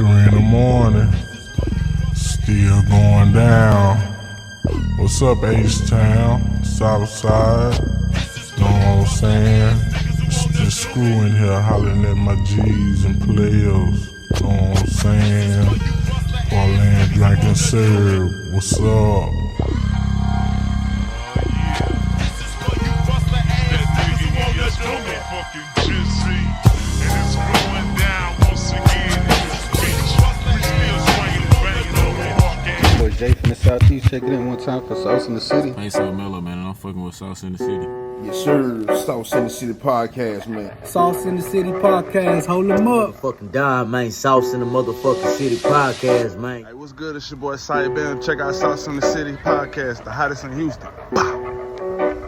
3 in the morning, still going down. What's up, H-Town, Southside? Know what I'm saying? It's just screw in here hollering at my G's and players. Know what I'm saying? Parlayin', drinking syrup. What's up? Jay from the Southeast, check it in one time for Sauce in the City. Hey, so Mellow, man, and I'm fucking with Sauce in the City. Yes, sir. Sauce in the City Podcast, man. Sauce in the City Podcast, hold them up. Motherfucking die, man. Sauce in the motherfucking City Podcast, man. Hey, what's good? It's your boy Cy Bam. Check out Sauce in the City Podcast, the hottest in Houston.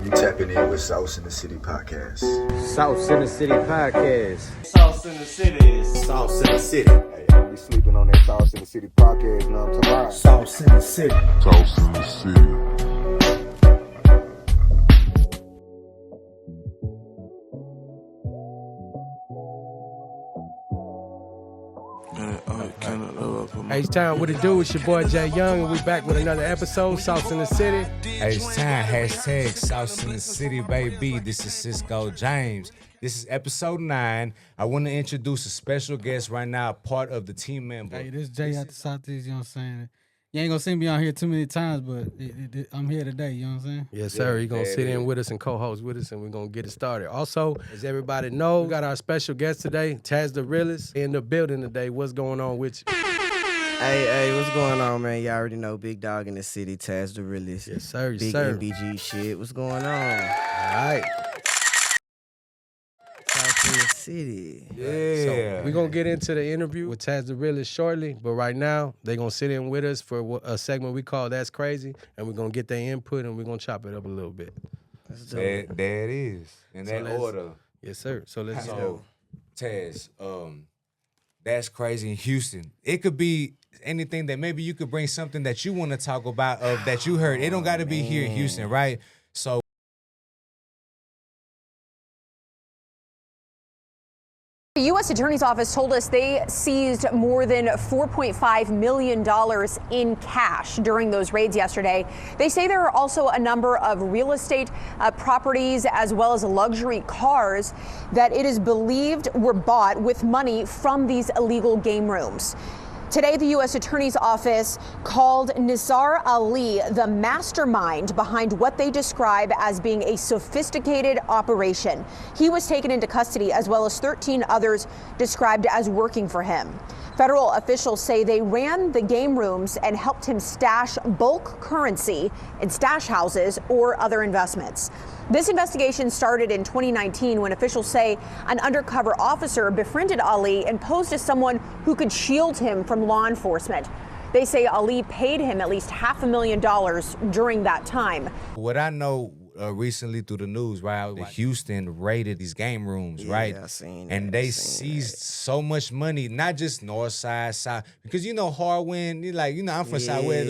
You tapping in with Sauce in the City Podcast. Sauce in the City Podcast. Sauce in the City. Sauce in the City. Hey, I don't be sleeping on that Sauce in the City Podcast, you know what I'm talking about? Sauce in the City. Sauce in the City. H-Town, what it do? It's your boy Jay Young, and we back with another episode, Sauce in the City. H-Town, hashtag Sauce in the City, baby. This is Cisco James. This is episode 9. I want to introduce a special guest right now, part of the team member. Hey, this Jay out the Southeast, you know what I'm saying? You ain't gonna see me on here too many times, but I'm here today, you know what I'm saying? Yes, sir. You're gonna sit in with us and co-host with us, and we're gonna get it started. Also, as everybody knows, we got our special guest today, TazDaRealist, in the building today. What's going on with you? Hey, what's going on, man? Y'all already know Big Dog in the City, TazDaRealist. Yes, sir. Yes, Big sir. MBG shit. What's going on? All right. Sauce in the City. Yeah. So we're going to get into the interview with TazDaRealist shortly, but right now, they're going to sit in with us for a segment we call That's Crazy, and we're going to get their input, and we're going to chop it up a little bit. There it is. In that order. Yes, sir. So let's go. Taz, That's Crazy in Houston. It could be anything that maybe you could bring something that you want to talk about of that you heard. It don't got to be here in Houston, right? So The U.S. Attorney's Office told us they seized more than $4.5 million in cash during those raids yesterday. They say there are also a number of real estate properties as well as luxury cars that it is believed were bought with money from these illegal game rooms. Today, the U.S. Attorney's Office called Nizar Ali the mastermind behind what they describe as being a sophisticated operation. He was taken into custody, as well as 13 others described as working for him. Federal officials say they ran the game rooms and helped him stash bulk currency in stash houses or other investments. This investigation started in 2019 when officials say an undercover officer befriended Ali and posed as someone who could shield him from law enforcement. They say Ali paid him at least $500,000 during that time. what I know recently through the news, right? Houston raided these game rooms, right? I seen that. And they seized so much money, not just north side, south, because Harwin, I'm from Southwest,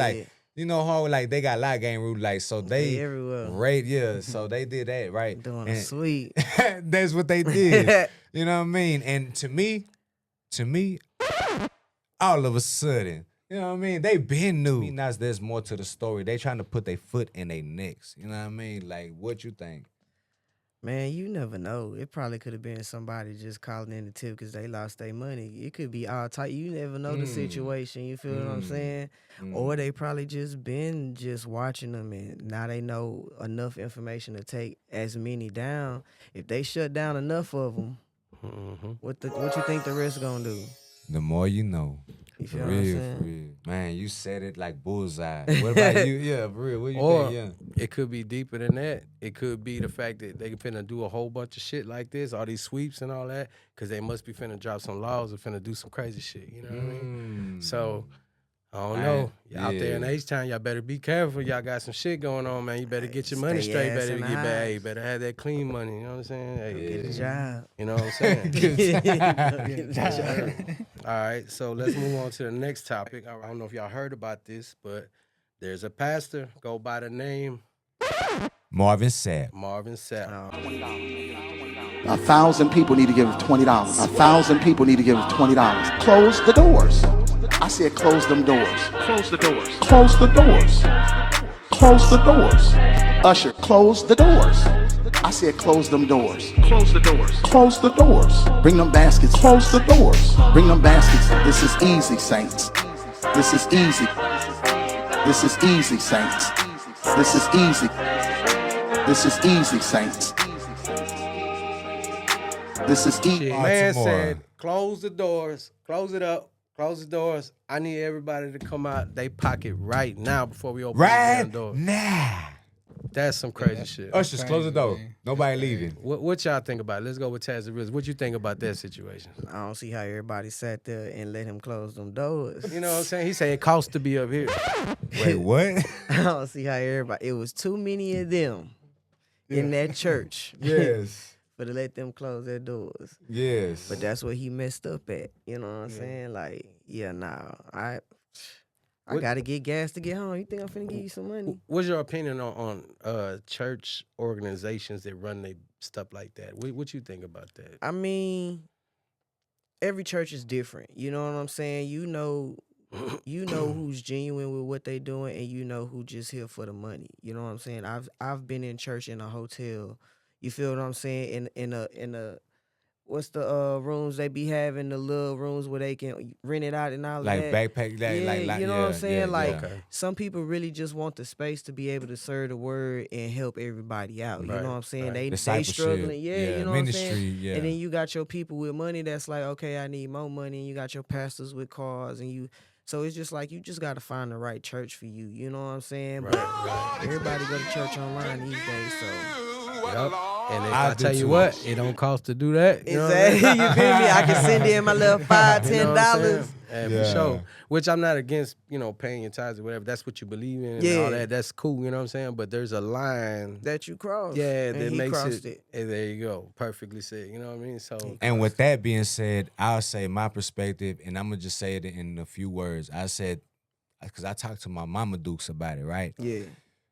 Harwin, they got a lot of game rooms, so they everywhere. so they did that, right? Doing a sweep. That's what they did. You know what I mean? And to me, all of a sudden, you know what I mean? They been new. Now there's more to the story. They trying to put their foot in their necks. You know what I mean? Like, what you think? Man, you never know. It probably could have been somebody just calling in the tip because they lost their money. It could be all tight. You never know the situation. You feel what I'm saying? Or they probably just been watching them, and now they know enough information to take as many down. If they shut down enough of them, what you think the rest gonna do? The more you know. You feel For what I'm real, saying? for real. Man, you said it like bullseye. What about you? Yeah, for real. What you Or think? Yeah. it could be deeper than that. It could be the fact that they finna do a whole bunch of shit like this, all these sweeps and all that, because they must be finna drop some laws or finna do some crazy shit. You know what I mean? So, I don't know. Out there in H-Town, y'all better be careful. Y'all got some shit going on, man. You better get your money straight. Better get back. You better have that clean money. You know what I'm saying? Hey, Get a job. You know what I'm saying? Get a job. All right, so let's move on to the next topic. I don't know if y'all heard about this, but there's a pastor go by the name Marvin Sapp. Marvin Sapp. 1,000 people need to give $20. 1,000 people need to give $20. Close the doors. I said close them doors. Close the doors. Close the doors. Close the doors. Usher, close the doors. I said close them doors. Close the doors. Close the doors. Bring them baskets. Close the doors. Bring them baskets. This is easy, saints. This is easy. This is easy, saints. This is easy. This is easy, saints. This is easy. Man said, close the doors, close it up, close the doors. I need everybody to come out they pocket right now before we open the damn doors. Nah. That's some crazy shit. Ushers, close the door. Nobody leaving. What y'all think about it? Let's go with TazDaRealist. What you think about that situation? I don't see how everybody sat there and let him close them doors. You know what I'm saying? He said it costs to be up here. Wait, what? I don't see how everybody. It was too many of them in that church. Yes. For to let them close their doors. Yes. But that's what he messed up at. You know what I'm saying? Like, yeah, nah. I gotta get gas to get home. You think I'm finna give you some money? What's your opinion on church organizations that run their stuff like that? What you think about that? I mean, every church is different. You know what I'm saying? You know who's genuine with what they doing, and you know who just here for the money. You know what I'm saying? I've been in church in a hotel. You feel what I'm saying? In a what's the rooms they be having, the little rooms where they can rent it out and all like that. Backpack, like you know what I'm saying? Yeah. Some people really just want the space to be able to serve the word and help everybody out. You know what I'm saying? They struggling. Yeah, you know ministry, what I'm saying? Yeah. And then you got your people with money that's like, okay, I need more money. And you got your pastors with cars and you. So it's just like you just got to find the right church for you. You know what I'm saying? But everybody go to church online these days, so. Yep. And if I tell you what, it don't cost to do that. You know exactly. You feel me? I can send in my little $5-10. And for sure. Which I'm not against, paying your tithes or whatever. That's what you believe in and all that. That's cool, you know what I'm saying? But there's a line that you cross. Yeah, and that he makes crossed it. And there you go. Perfectly said. You know what I mean? So and with that being said, I'll say my perspective, and I'm gonna just say it in a few words. I said, because I talked to my mama Dukes about it, right? Yeah.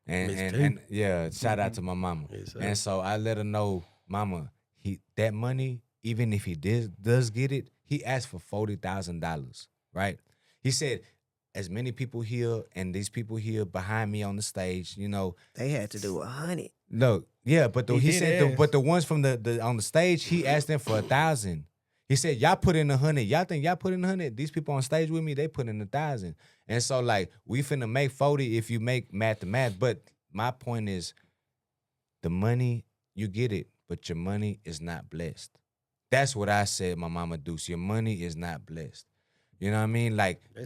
And yeah, shout out to my mama. Yes, and so I let her know, Mama, that money, even if he does get it, he asked for $40,000, right? He said, as many people here and these people here behind me on the stage, they had to do 100. No, yeah, but he said, but the ones from the on the stage, he asked them for 1,000. He said, y'all put in 100. Y'all think y'all put in 100? These people on stage with me, they put in 1,000. And so, we finna make 40 if you make math to math. But my point is, the money, you get it, but your money is not blessed. That's what I said, my mama Deuce. Your money is not blessed. You know what I mean?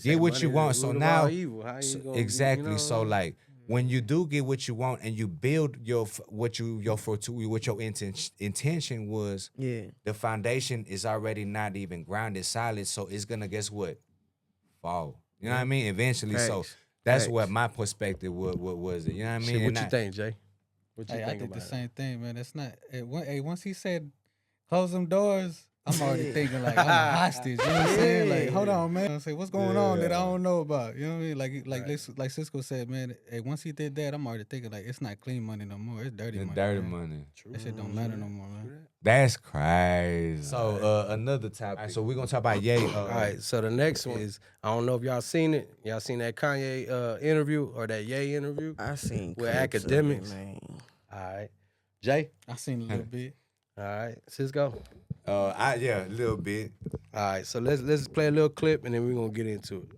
Get what you want. So now, exactly. So when you do get what you want and you build what your intention was, the foundation is already not even grounded solid. So it's gonna, guess what? Fall. You know what I mean? Eventually. Facts. So that's what my perspective was. It. You know what I mean? What you think, Jay? What you think I did about the same thing, man. That's not. Once he said, "Close them doors," I'm already thinking I'm a hostage. You know what I'm saying? Hold on, man. I'm saying, what's going on that I don't know about? You know what I mean? Like Cisco said, man. Once he did that, I'm already thinking it's not clean money no more. It's dirty money. Dirty man. money. That shit don't matter no more, man. That's crazy. So another topic. Right, so we're gonna talk about Ye. All right. So the next one is, I don't know if y'all seen it. Y'all seen that Kanye interview or that Ye interview? I seen with academics. Man. All right. Jay? I seen a little bit. All right. Cisco? A little bit. All right. So let's play a little clip and then we're gonna get into it.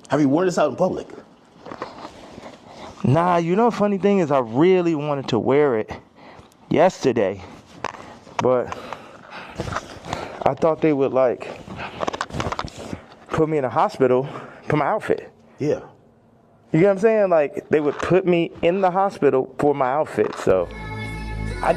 Have you worn this out in public? Nah, funny thing is I really wanted to wear it yesterday, but I thought they would put me in a hospital for my outfit. Yeah. You get what I'm saying? They would put me in the hospital for my outfit. So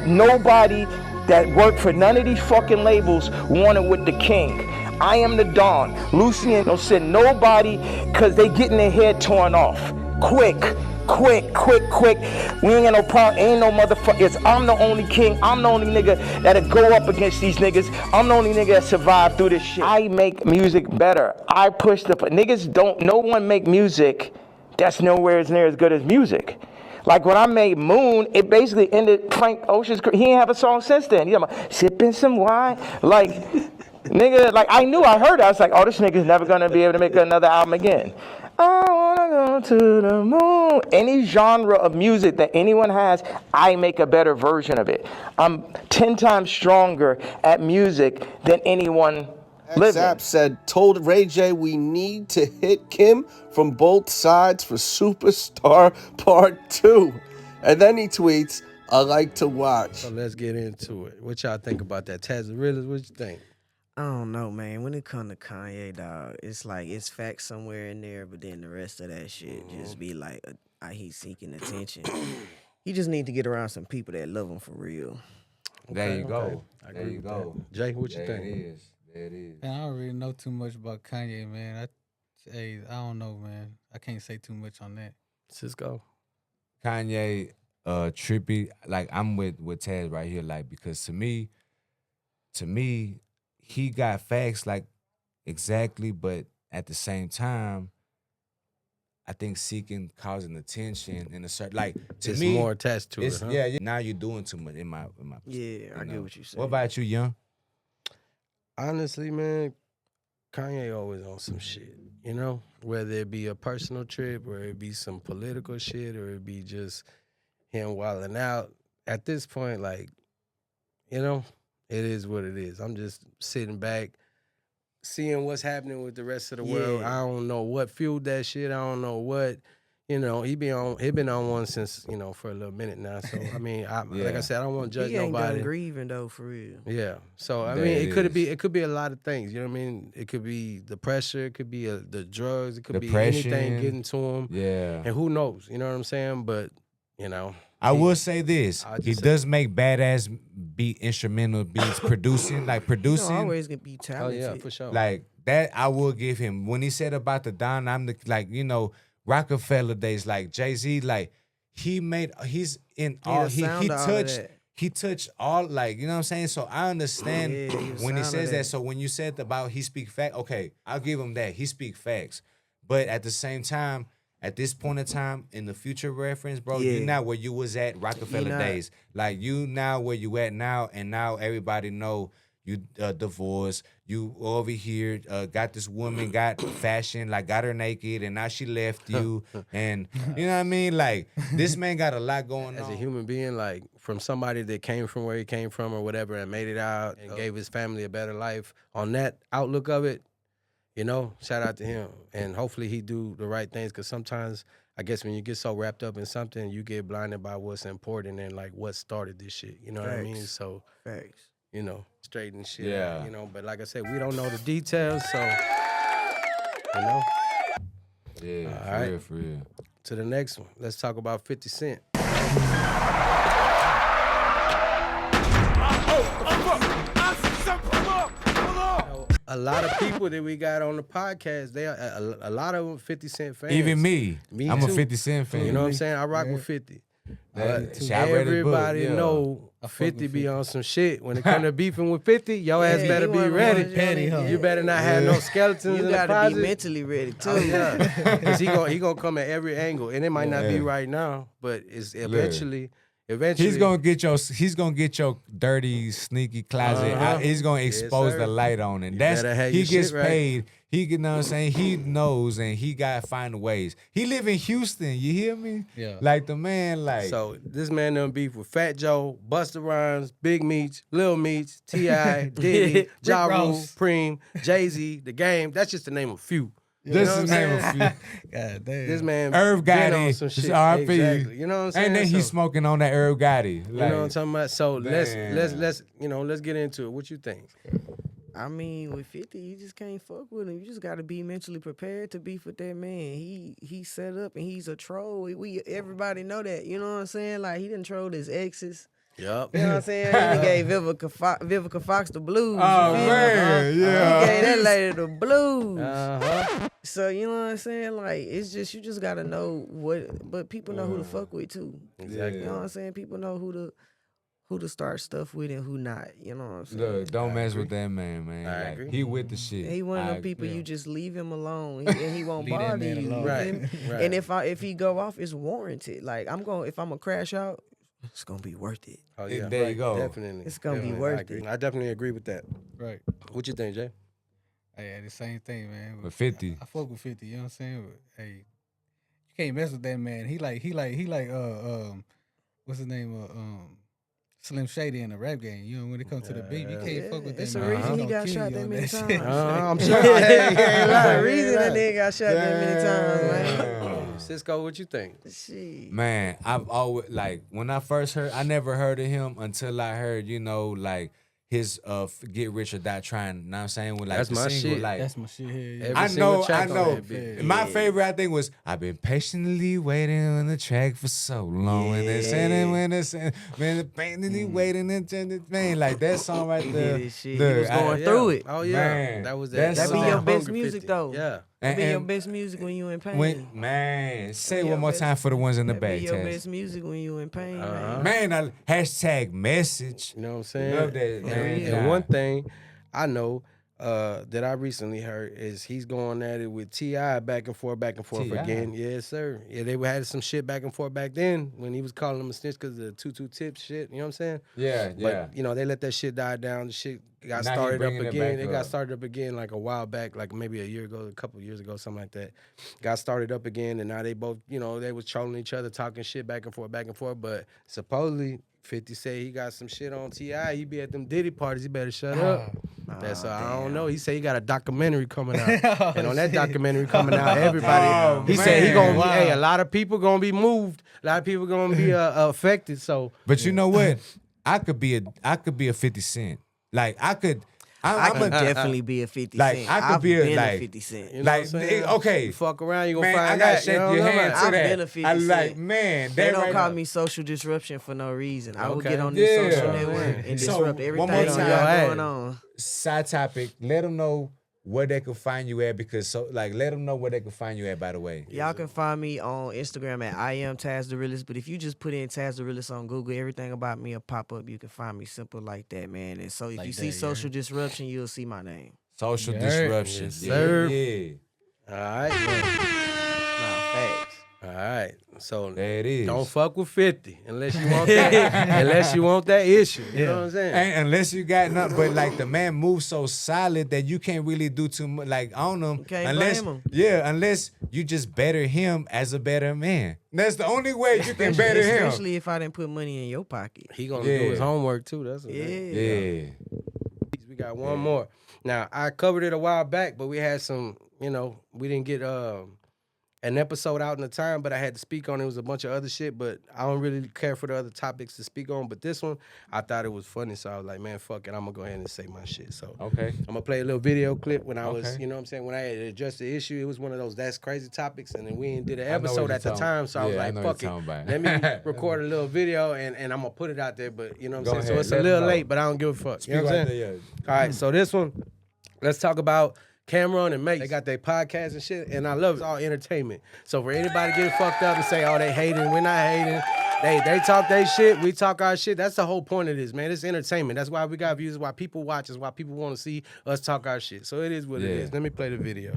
nobody that worked for none of these fucking labels wanted with the king. I am the Don. Lucien don't send nobody because they getting their head torn off. Quick. We ain't got no problem. Ain't no motherfuckers. I'm the only king. I'm the only nigga that'll go up against these niggas. I'm the only nigga that survived through this shit. I make music better. I push niggas don't, no one make music that's nowhere near as good as music. Like when I made Moon, it basically ended Frank Ocean's career. He ain't have a song since then. You know, sipping some wine. Like, nigga, like I heard it. I was like, oh, this nigga's never gonna be able to make another album again. I wanna go to the moon. Any genre of music that anyone has, I make a better version of it. I'm 10 times stronger at music than anyone living. Zap told Ray J we need to hit Kim from both sides for Superstar Part 2. And then he tweets, I like to watch. So let's get into it. What y'all think about that? TazDaRealist, what you think? I don't know, man. When it comes to Kanye, dog, it's like it's facts somewhere in there, but then the rest of that shit just be like he's seeking attention. He just need to get around some people that love him for real. There you go. I There agree you with go. that. Jay, what you There think? it is. There it is. Man, I don't really know too much about Kanye, man. I don't know, man. I can't say too much on that. Cisco. Kanye, trippy. Like I'm with Taz right here. Like because to me, he got facts like exactly, but at the same time, I think seeking causing attention in a certain like to It's me more attached to it. Huh? Yeah. Now you're doing too much in my. Yeah, I get what you saying. What about you, Young? Honestly, man, Kanye always on some shit, you know? Whether it be a personal trip or it be some political shit or it be just him wilding out. At this point, like, you know, it is what it is. I'm just sitting back, seeing what's happening with the rest of the world. I don't know what fueled that shit. I don't know what, you know, he been on one since, you know, for a little minute now. So, I mean, like I said, I don't want to judge he ain't nobody. done grieving, though, for real. Yeah. So, I mean, it could be a lot of things. You know what I mean? It could be the pressure. It could be the drugs. It could be anything getting to him. Yeah. And who knows? You know what I'm saying? But, you know. I will say this. He does make badass beat instrumental beats, producing. Always gonna be talented. Oh, yeah, for sure. Like, that I will give him. When he said about the Don, I'm the, like, you know, Rockefeller days, like Jay-Z, like, he touched all, like, you know what I'm saying? So I understand when he says that. So when you said about he speak facts, okay, I'll give him that. He speak facts. But at the same time, at this point in time, in the future reference, bro, you're not where you was at Rockefeller days. Like, you now where you at now, and now everybody know you divorced. You over here got this woman, got fashion, like got her naked, and now she left you. And you know what I mean? Like, this man got a lot going on. As a human being, like, from somebody that came from where he came from or whatever and made it out and gave his family a better life, on that outlook of it, you know, shout out to him. And hopefully he do the right things, because sometimes, I guess when you get so wrapped up in something, you get blinded by what's important and, like, what started this shit. You know what I mean? So, you know, straighten shit out, you know. But like I said, we don't know the details, so, you know. Yeah, all right. For real. To the next one. Let's talk about 50 Cent. A lot of people that we got on the podcast, they are a lot of them 50 Cent fans. Even me. I'm too. a 50 Cent fan. You know what I'm saying? I rock with 50. Everybody Everybody know 50 be on some shit. When it come to beefing with 50, your ass better be ready. You better not have no skeletons in the closet. You gotta be mentally ready too. Because he gonna come at every angle, and it might not be right now, but it's eventually. He's gonna get your dirty, sneaky closet. He's gonna expose the light on it. He gets paid. He, you know what I'm saying? He knows, and he gotta find ways. He live in Houston. You hear me? Yeah. Like the man, like. So this man done beef with Fat Joe, Busta Rhymes, Big Meech, Lil Meech, T.I., Diddy, Ja Rule, Preem, Jay-Z, The Game. That's just to name a few. This is name a few. God damn. This man Irv been on Gotti. some shit. R.I.P. Exactly. You know what I'm saying? And then he's smoking on that Irv Gotti. You know what I'm talking about? So let's get into it. What you think? I mean, with 50, you just can't fuck with him. You just got to be mentally prepared to beef with that man. He set up and he's a troll. Everybody know that. You know what I'm saying? Like, he done trolled his exes. Yep. You know what I'm saying? He gave Vivica Fox the blues. Oh, man, yeah. He gave that lady the blues. Uh-huh. So, you know what I'm saying? Like, it's just, you just got to know what, but people know who to fuck with, too. Exactly. You know what I'm saying? People know who who to start stuff with and who not. You know what I'm saying? Look, don't mess with that man. I agree. He with the shit. He one of them people you just leave him alone, and he won't Leave that bother man you. alone. Right. And if he go off, it's warranted. Like if I'm gonna crash out, it's gonna be worth it. Oh yeah, There you go. Definitely, It's gonna be Definitely. worth it. I definitely agree with that. Right. What you think, Jay? Hey, the same thing, man. But 50. I fuck with 50. You know what I'm saying? But, hey, you can't mess with that man. He like what's his name? Slim Shady in the rap game. You know, when it comes to the beat, you can't fuck with that It's man. a reason he gonna got kill shot you that on many shit. times. I'm sure. A lot of reason that nigga got shot that many times, man. Cisco, what you think? Shit. Man, I've always like when I first heard, I never heard of him until I heard, like his Get Rich or Die Trying. You know what I'm saying? With, like, That's the my single, shit. like, That's my shit here. Yeah. Every I single know. track on that bitch. My favorite, I think, was I've been patiently waiting on the track for so long, and it's patiently waiting until man, like that song right there. He was going through it. Oh yeah, Man, that was that That be song. your best Hungry music 50. though. Yeah. That be your And- best music when you in pain. Say it Your one more best- time for the ones in the That back. be your Taz. best music when you in pain, Man, hashtag message. You know what I'm saying? Love that, man. And one thing I know that I recently heard is he's going at it with T.I. back and forth T.I.? again. Yes, sir. Yeah, they had some shit back and forth back then when he was calling him a snitch because of the 2-2 tips shit. You know what I'm saying? Yeah, yeah. But, they let that shit die down. The shit got Now he started up bringing it again. back It got up. started up again like a while back, like maybe a year ago, a couple of years ago, something like that. Got started up again, and now they both, they was trolling each other, talking shit back and forth. But supposedly 50 say he got some shit on T.I. He be at them Diddy parties. He better shut up. That's I don't know. He said he got a documentary coming out, and on that documentary coming out, everybody. He said he gonna be. Hey, a lot of people gonna be moved. A lot of people gonna be affected. So, But you know what? I could be a 50 Cent. Like I could definitely be a 50 like, Cent. I could I've be a, been like- a 50 Cent. you know what I'm saying? okay. You fuck around, you gonna Man, find I gotta out. shake You know your what I'm hand saying? to that. been a 50 I like, Cent. man, They that don't right call now. me social disruption for no reason. I will Okay. get on this Yeah. social network and So, disrupt one everything more you time. got going on. Side topic. Let them know where they can find you at because let them know where they can find you at. By the way, Y'all can find me on Instagram at I am TazDaRealist. But if you just put in TazDaRealist on Google, everything about me will pop up. You can find me simple like that, man. And so if you see social disruption, you'll see my name. social disruption. Yes, sir. Yeah. All right, man. Nah, facts. All right. So There it is. don't fuck with 50 unless you want that. Unless you want that issue. You know what I'm saying? And unless you got nothing, but like the man moves so solid that you can't really do too much. Like on him, can't unless blame him. unless you just better him as a better man. That's the only way you can better him. Especially if I didn't put money in your pocket. He gonna do his homework too. That's what Yeah. We got one more. Now I covered it a while back, but we had some. We didn't get an episode out in the time, but I had to speak on it. It was a bunch of other shit, but I don't really care for the other topics to speak on. But this one, I thought it was funny, so I was like, man, fuck it, I'm gonna go ahead and say my shit. So Okay. I'm gonna play a little video clip when I was, Okay. you know what I'm saying, when I had addressed the issue. It was one of those that's crazy topics, and then we ain't did an I know what episode you're at the talking- time, so I was yeah, I like, know fuck what it, you're talking let about. me record a little video and I'm gonna put it out there. But you know what Go I'm saying, so ahead, it's a let little them know. late, but I don't give a fuck. Speak You know what I'm right saying? there, yeah. All right, so this one, let's talk about Cameron and Mace. They got their podcast and shit, and I love it. It's all entertainment. So for anybody getting fucked up and say, oh, they hating, we're not hating. They talk their shit, we talk our shit. That's the whole point of this, man. It's entertainment. That's why we got views, why people watch us, why people want to see us talk our shit. So it is what it Yeah. is. Let me play the video.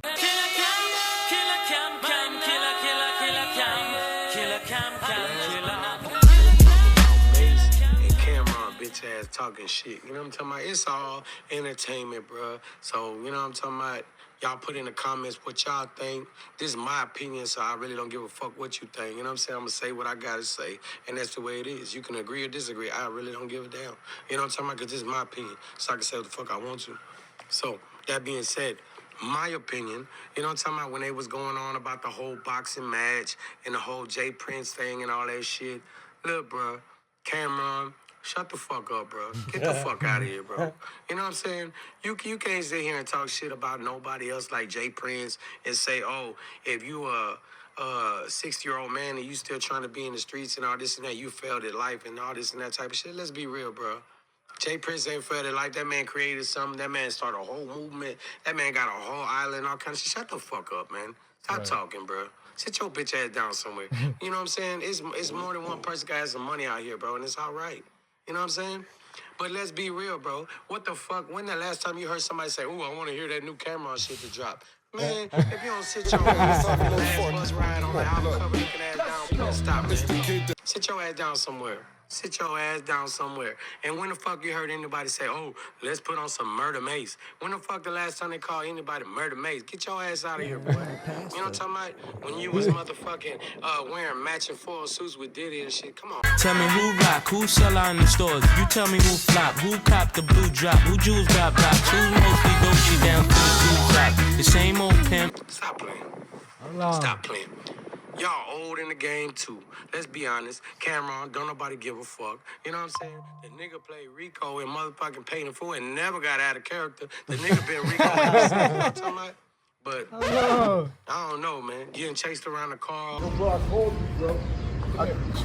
And Cameron, bitch ass talking shit. You know what I'm talking about? It's all entertainment, bruh. So, you know what I'm talking about? Y'all put in the comments what y'all think. This is my opinion, so I really don't give a fuck what you think. You know what I'm saying? I'm gonna say what I gotta say, and that's the way it is. You can agree or disagree. I really don't give a damn. You know what I'm talking about? Because this is my opinion, so I can say what the fuck I want to. So, that being said, my opinion, you know what I'm talking about, when they was going on about the whole boxing match and the whole Jay Prince thing and all that shit. Look, bro, Cameron, shut the fuck up, bro. Get the fuck out of here, bro. You know what I'm saying? You can't sit here and talk shit about nobody else like Jay Prince and say, oh, if you a 60-year-old man and you still trying to be in the streets and all this and that, you failed at life and all this and that type of shit. Let's be real, bro. Jay Prince ain't failed at life. That man created something. That man started a whole movement. That man got a whole island, all kinds of shit. Shut the fuck up, man. Stop talking, bro. Sit your bitch ass down somewhere. You know what I'm saying? It's more than one person that has some money out here, bro, and it's all right. You know what I'm saying? But let's be real, bro. What the fuck? When the last time you heard somebody say, "Ooh, I want to hear that new Cameron shit to drop"? Man, if you don't sit your ass on the last bus ride on the album cover looking ass down, man, stop, man. Sit your ass down somewhere. Sit your ass down somewhere. And when the fuck you heard anybody say, "Oh, let's put on some Murder Mace"? When the fuck the last time they called anybody Murder Mace? Get your ass out of here, boy. You know what I'm talking about? When you was motherfucking wearing matching full suits with Diddy and shit. Come on. Tell me who rock, who sell out in the stores. You tell me who flop, who cop the blue drop, who jewels got blocks, who's mostly Gucci down to the blue top. The same old pimp. Stop playing. Stop playing. Y'all old in the game too. Let's be honest. Cameron, don't nobody give a fuck. You know what I'm saying? The nigga played Rico in motherfucking Paid in Full and never got out of character. The nigga been Rico ever since. You know what I'm talking about? But I don't know, man. Getting chased around the car. Bro, I called you, bro.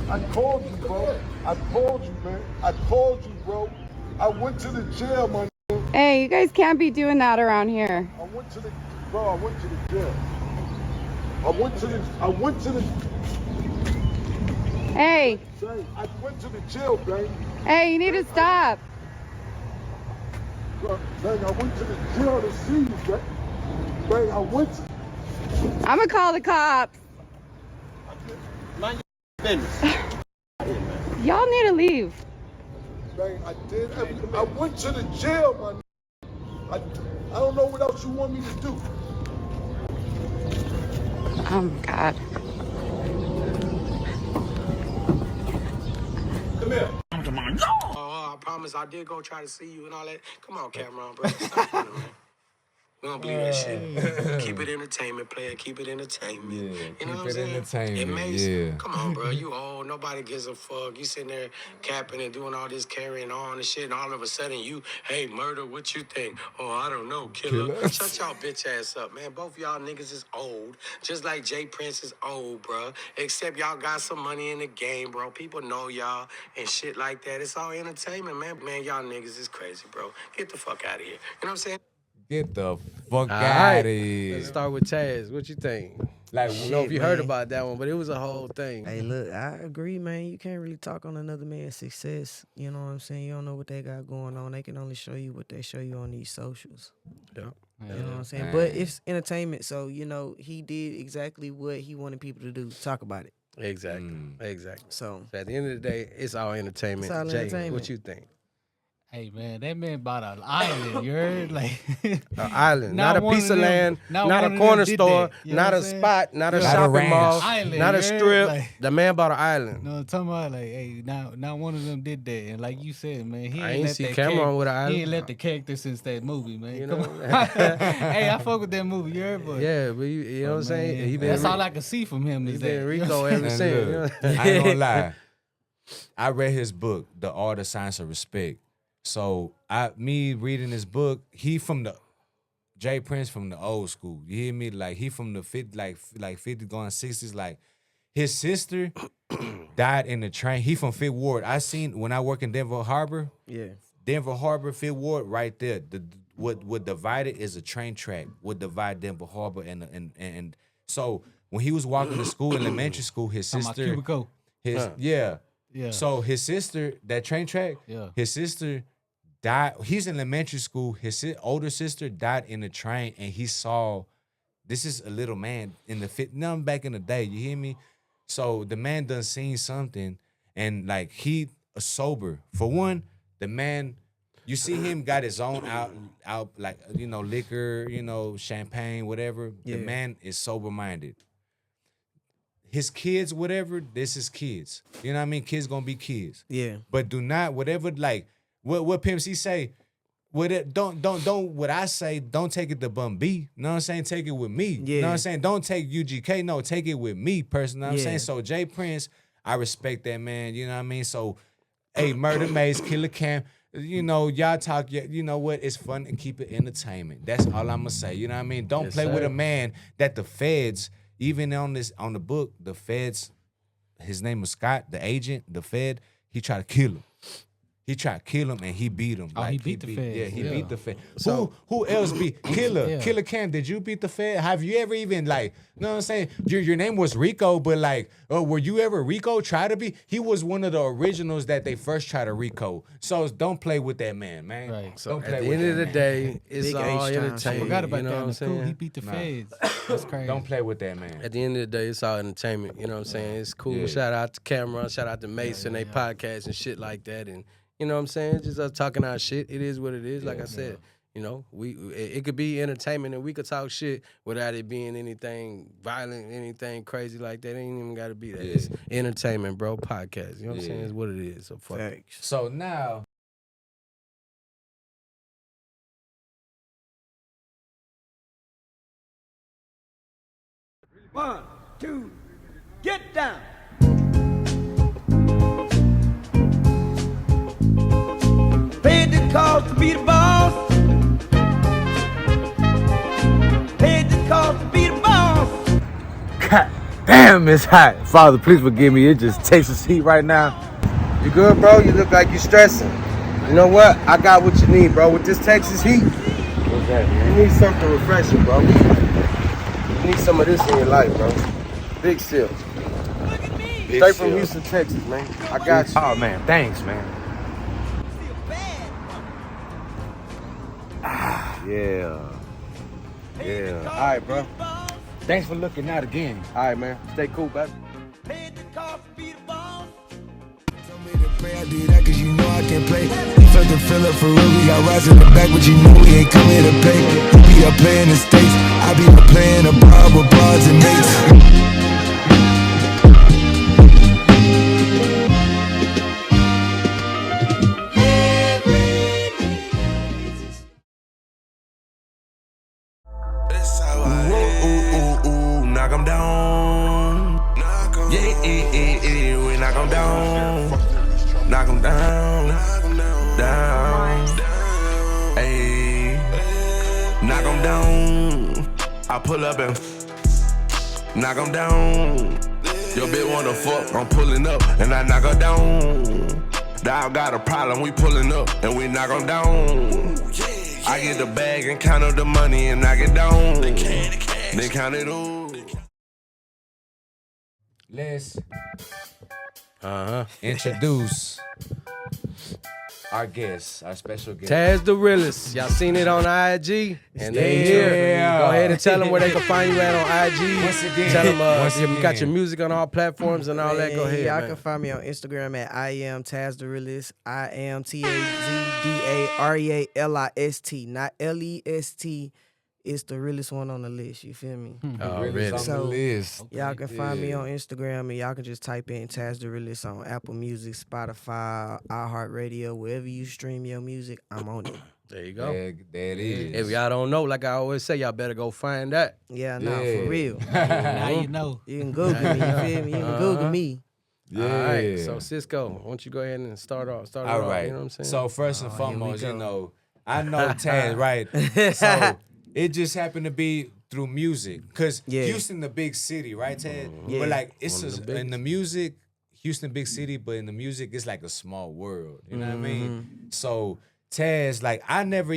I called you, bro. I called you, man. I called you, bro. I went to the jail, man. Hey, you guys can't be doing that around here. I went to the jail. I went to the Hey. I went to the jail, bang. Hey, you need to stop. Bang, I went to the jail to see you, bang. Bang, I went to... I'm gonna call the cops. Mind your business. Y'all need to leave. Bang, I did everything. I went to the jail, man. I don't know what else you want me to do. Oh my God. Come here. Oh, I promise I did go try to see you and all that. Come on, Cameron, bro. Stop playing, man. We don't believe that shit. Keep it entertainment, player. Keep it entertainment. You know what I'm saying? Entertainment. Come on, bro. You old. Nobody gives a fuck. You sitting there capping and doing all this carrying on and shit, and all of a sudden you, hey, murder, what you think? Oh, I don't know, killer. Shut y'all bitch ass up, man. Both y'all niggas is old, just like Jay Prince is old, bro. Except y'all got some money in the game, bro. People know y'all and shit like that. It's all entertainment, man. Man, y'all niggas is crazy, bro. Get the fuck out of here. You know what I'm saying? Get the fuck All out right. of here. Let's start with Taz. What you think? Like, I don't know if you man. heard about that one, but it was a whole thing. Hey, look, I agree, man. You can't really talk on another man's success. You know what I'm saying? You don't know what they got going on. They can only show you what they show you on these socials. Yeah. You know what I'm saying? Man. But it's entertainment, so, you know, he did exactly what he wanted people to do, talk about it. Exactly. Exactly. So at the end of the day, it's all entertainment. It's all Jay, entertainment. what you think? Hey man, that man bought an island. You heard? Like An island, not a one piece of them- land, not not one a of corner them did store, that. You know not what a I'm saying? spot, not a Not a shopping ranch. mall, Island, not a you heard? strip. Like- The man bought an island. No, I'm talking about like, hey, not one of them did that. And like you said, man, he I ain't ain't let see that Cameron with an He island. ain't let the character since that movie, man. You Come know? on. Hey, I fuck with that movie, you heard? But Yeah, but you know what I'm saying? man, He been that's all I can see from him he is been that. Rico ever And since. You know? look, I ain't gonna lie. I read his book, The Art of Science of Respect. So me reading this book, he from the Jay Prince from the old school. You hear me? Like he from the 50, like 50 going 60s. Like his sister died in the train. He from Fifth Ward. I seen when I work in Denver Harbor. yeah. Denver Harbor, Fifth Ward, right there. What divided is a train track. What divide Denver Harbor and so when he was walking to school, elementary school, his Talking about sister, Cubico. yeah. So his sister, that train track, his sister died. He's in elementary school. His older sister died in the train, and he saw. This is a little man in the nothing back in the day. You hear me? So the man done seen something, and like he sober. For one, the man, you see him got his own out like liquor, champagne, whatever. The Yeah. man is sober minded. His kids, whatever, this is kids. You know what I mean? Kids gonna be kids. Yeah. But do not whatever like what Pimp C say. Don't what I say. Don't take it to Bun B. You know what I'm saying? Take it with me. You know what I'm saying? Don't take UGK. No, take it with me, person. You know what I'm saying? So Jay Prince, I respect that man. You know what I mean? So, hey, Murder Maze, Killer Cam. Y'all talk. You know what? It's fun and keep it entertainment. That's all I'm gonna say. You know what I mean? Don't Yes, play with sir. a man that the feds. Even on the book, the feds, his name was Scott, the agent, the fed, he tried to kill him. He tried to kill him and he beat him. Oh, he beat the Fed. Yeah, he beat the Fed. So- who else beat Killer? Yeah. Killer Cam, did you beat the Fed? Have you ever even like, you know what I'm saying? Your name was Rico, but like, were you ever Rico? Try to be? He was one of the originals that they first tried to Rico. So don't play with that man. Right. So Don't at play the with end of that the man. day, it's Big all H-time shit. entertainment. Forgot about you know that what in I'm the saying? crew. He beat the Feds. That's crazy. Don't play with that man. At the end of the day, it's all entertainment. You know what I'm saying? It's cool. Yeah. Shout out to Cameron. Shout out to Mason. They podcast and shit like that. And you know what I'm saying? Just us talking our shit. It is what it is. Like I said, you know, it could be entertainment and we could talk shit without it being anything violent, anything crazy like that. It ain't even got to be that. Yeah. It's entertainment, bro. Podcast. You know what I'm Yeah. saying? It's what it is. So fuck it. Facts. So now. One, two, get down. Paid the cost to be the boss. Paid the cost to be the boss. God damn, it's hot. Father, please forgive me. It just takes a heat right now. You good, bro? You look like you're stressing. You know what? I got what you need, bro. With this Texas heat, What's that, man? you need something refreshing, bro. You need some of this in your life, bro. Big Seal. Straight from Houston, Texas, man. I got you. Oh, man. Thanks, man. Yeah. Yeah. All right, bro. Thanks for looking out again. All right, man. Stay cool, baby. I did that cause you know I can play. You felt the fill up for real, we got rides in the back, but you know we ain't come here to play. You be up playing the States, I be up playing abroad with broads and mates. Knock 'em down. Yeah, we knock 'em down. Knock 'em down. Down. Ayy. Knock 'em down. I pull up and knock 'em down. Your bitch wanna fuck, I'm pulling up and I knock her down. Dog got a problem, we pulling up and we knock 'em down. I get the bag and count up the money and knock it down. Then count it all. Let's introduce our guest, our special guest. TazDaRealist. Y'all seen it on IG? And they here. Yeah. Go ahead and tell them where they can find you at on IG. Once again. Tell them Once you got again. your music on all platforms and all that. Go ahead, Y'all man. can find me on Instagram at I am TazDaRealist. I am TazDaRealist, not LEST. It's the realest one on the list. You feel me? Already. on the list. Y'all can find me on Instagram and y'all can just type in TazDaRealist on Apple Music, Spotify, iHeartRadio, wherever you stream your music, I'm on it. There you go. There it is. If y'all don't know, like I always say, y'all better go find that. Yeah, nah, Yeah. for real. Now you know. You can Google me, you feel me? You can Google me. Yeah. All right. So Cisco, why don't you go ahead and start off? All Off, right. you know what I'm saying? So first and here we foremost, you go. know, I know Taz, right? So it just happened to be through music, cause Yeah. Houston, the big city, right, Taz? Yeah. But like it's One of the just, in the music, Houston, big city, but in the music, it's like a small world. You know what I mean? So Taz, like I never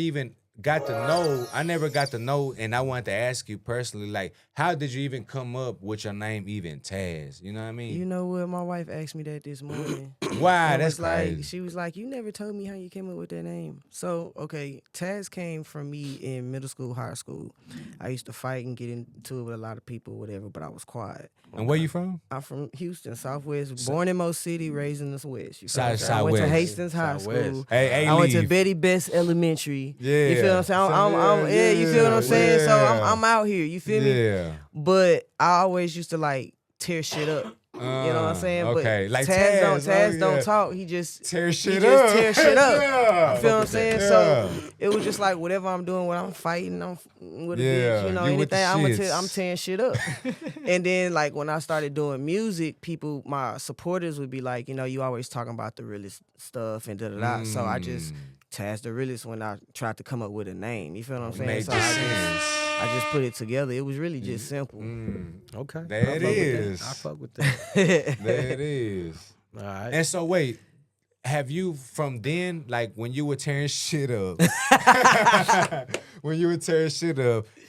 got to know, and I wanted to ask you personally, like, how did you even come up with your name, even Taz? You know what I mean? You know what? My wife asked me that this morning. Why? I That's was like, crazy. she was like, you never told me how you came up with that name. So, okay, Taz came from me in middle school, high school. I used to fight and get into it with a lot of people, whatever, but I was quiet. And where you from? I'm from Houston, Southwest, born in Mo City, raised in the West. You feel South- what I'm saying? I went to Southwest. Hastings High Southwest. School. Hey, I went to leave. Betty Best Elementary. Yeah. You feel what I'm saying? Yeah, you feel what I'm saying? So I'm out here, you feel me? Yeah. But I always used to like tear shit up. You know what I'm saying? Okay, But like Taz oh, don't yeah. talk. He just Tear shit he up. just tear shit up. Yeah. You feel what I'm saying? Yeah. So it was just like whatever I'm doing, when I'm fighting, I'm with a Yeah, bitch, you know, you with the anything, I'm shits. tearing shit up. And then like when I started doing music, people, my supporters would be like, you know, you always talking about the realest stuff and da-da-da. So I just TazDaRealist when I tried to come up with a name. You feel what I'm saying? Made So sense. I just put it together. It was really just simple. Okay. There it is. I fuck with that. There it is. All right. And so wait, have you from then, like when you were tearing shit up,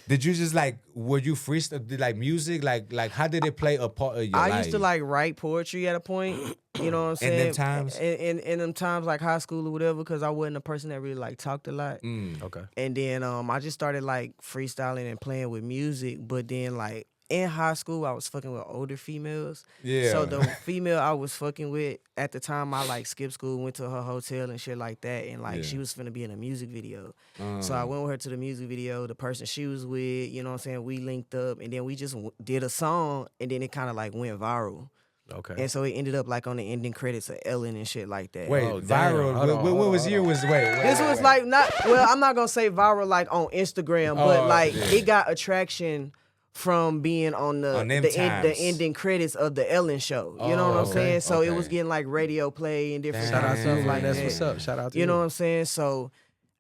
did you just like, were you freestyle, did like music, like how did it play a part of your life? I used to like write poetry at a point, you know what I'm saying? In them times? In them times like high school or whatever, because I wasn't a person that really like talked a lot. Okay. And then I just started like freestyling and playing with music, but then like in high school I was fucking with older females. Yeah. So the female I was fucking with at the time, I like skipped school, went to her hotel and shit like that, and like she was finna be in a music video. So I went with her to the music video. The person she was with, you know what I'm saying, we linked up, and then we just did a song, and then it kind of like went viral. Okay. And so it ended up like on the ending credits of Ellen and shit like that. Wait, viral. What was year? Was wait. This was like not, well, I'm not gonna say viral like on Instagram, but like it got attraction from being on the ending credits of the Ellen show. You know what I'm saying? So it was getting like radio play and different Shout out to stuff you, like man. That's that. what's up. Shout out to you. You know what I'm saying? So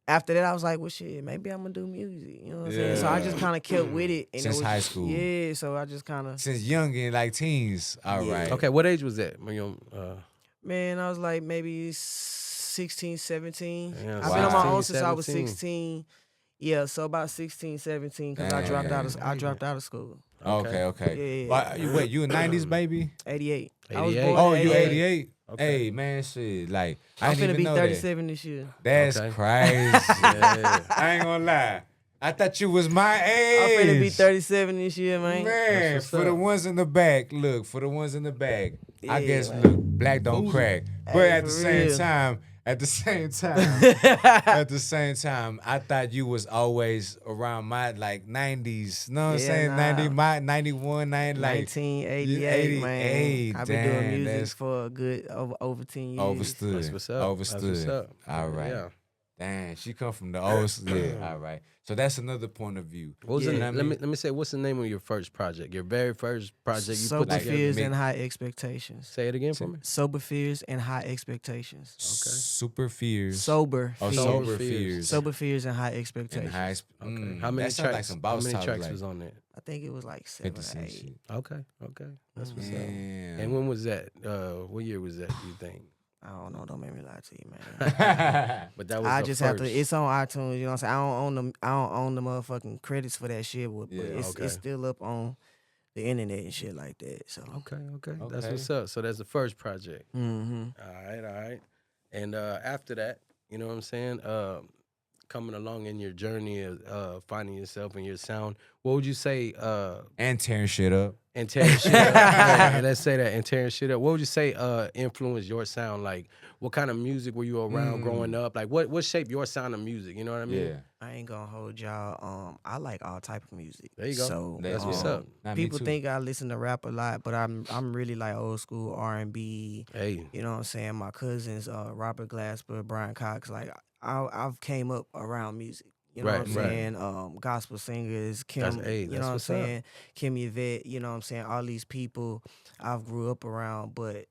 after that, I was like, well, shit, maybe I'm gonna do music. You know what I'm saying? So I just kind of kept with it. And Since it was, high school. Yeah, so I just kind of. Since young and like teens. All right. Okay, what age was that? When you, Man, I was like maybe 16, 17. Yeah, I've been on my own 16, since I was 17. 16. Yeah, so about 16, 17, because I dropped out of school. Okay. Yeah. Wait, you a 90s baby? 88. 88. I was born Oh, in you 88. 88? Okay. Hey, man, shit. Like, I I'm didn't finna even be know 37 this year. That's Okay. crazy. I ain't gonna lie. I thought you was my age. I'm finna be 37 this year, man. Man, for the ones in the back, look, for the ones in the back, I Yeah, guess, man. look, black don't crack. But Hey, at the for same real. time, at the same time, I thought you was always around my like 90s. Know what I'm Yeah, saying? nah. 90, my 91, 90, like 1988, man. 88, I've been doing damn, music that's for a good over 10 years. Overstood. That's what's up. Overstood. That's what's up. All right. Yeah. Damn, she come from the old. Yeah. All right. So that's another point of view. What was You the, know what I let mean? me say, what's the name of your first project? Your very first project you Sober put together? Fears and High Expectations. Say it again for me. Sober Fears and High Expectations. Okay. Super fears. Sober Oh, Fears. sober fears. Sober Fears and High And Expectations. high. Okay. How many that sounds tracks? like some How boss many talk, tracks like was on that? I think it was like 7 or 8. shit. Okay. That's what's up. Damn. And when was that? What year was that? Do you think? I don't know. Don't make me lie to you, man. But that was I the just first. have to. It's on iTunes. You know what I'm saying? I don't own the motherfucking credits for that shit. But Yeah, it's still up on the internet and shit like that. So Okay. That's what's up. So that's the first project. Mm-hmm. All right. And after that, you know what I'm saying? Coming along in your journey of finding yourself and your sound, what would you say? And tearing shit up. And tearing shit up. Yeah, let's say that. And tearing shit up. What would you say influenced your sound? Like, what kind of music were you around growing up? Like, what shaped your sound of music? You know what I mean? Yeah. I ain't gonna hold y'all. I like all type of music. There you go. So That's what's up. Nah, me people too. think I listen to rap a lot, but I'm really like old school R&B. Hey. You know what I'm saying? My cousins, Robert Glasper, Brian Cox, like I've came up around music. You know what I'm saying? Gospel singers, Kim, That's- hey, you that's know what I'm what's up. saying? Kim Yvette, you know what I'm saying? All these people I've grew up around, but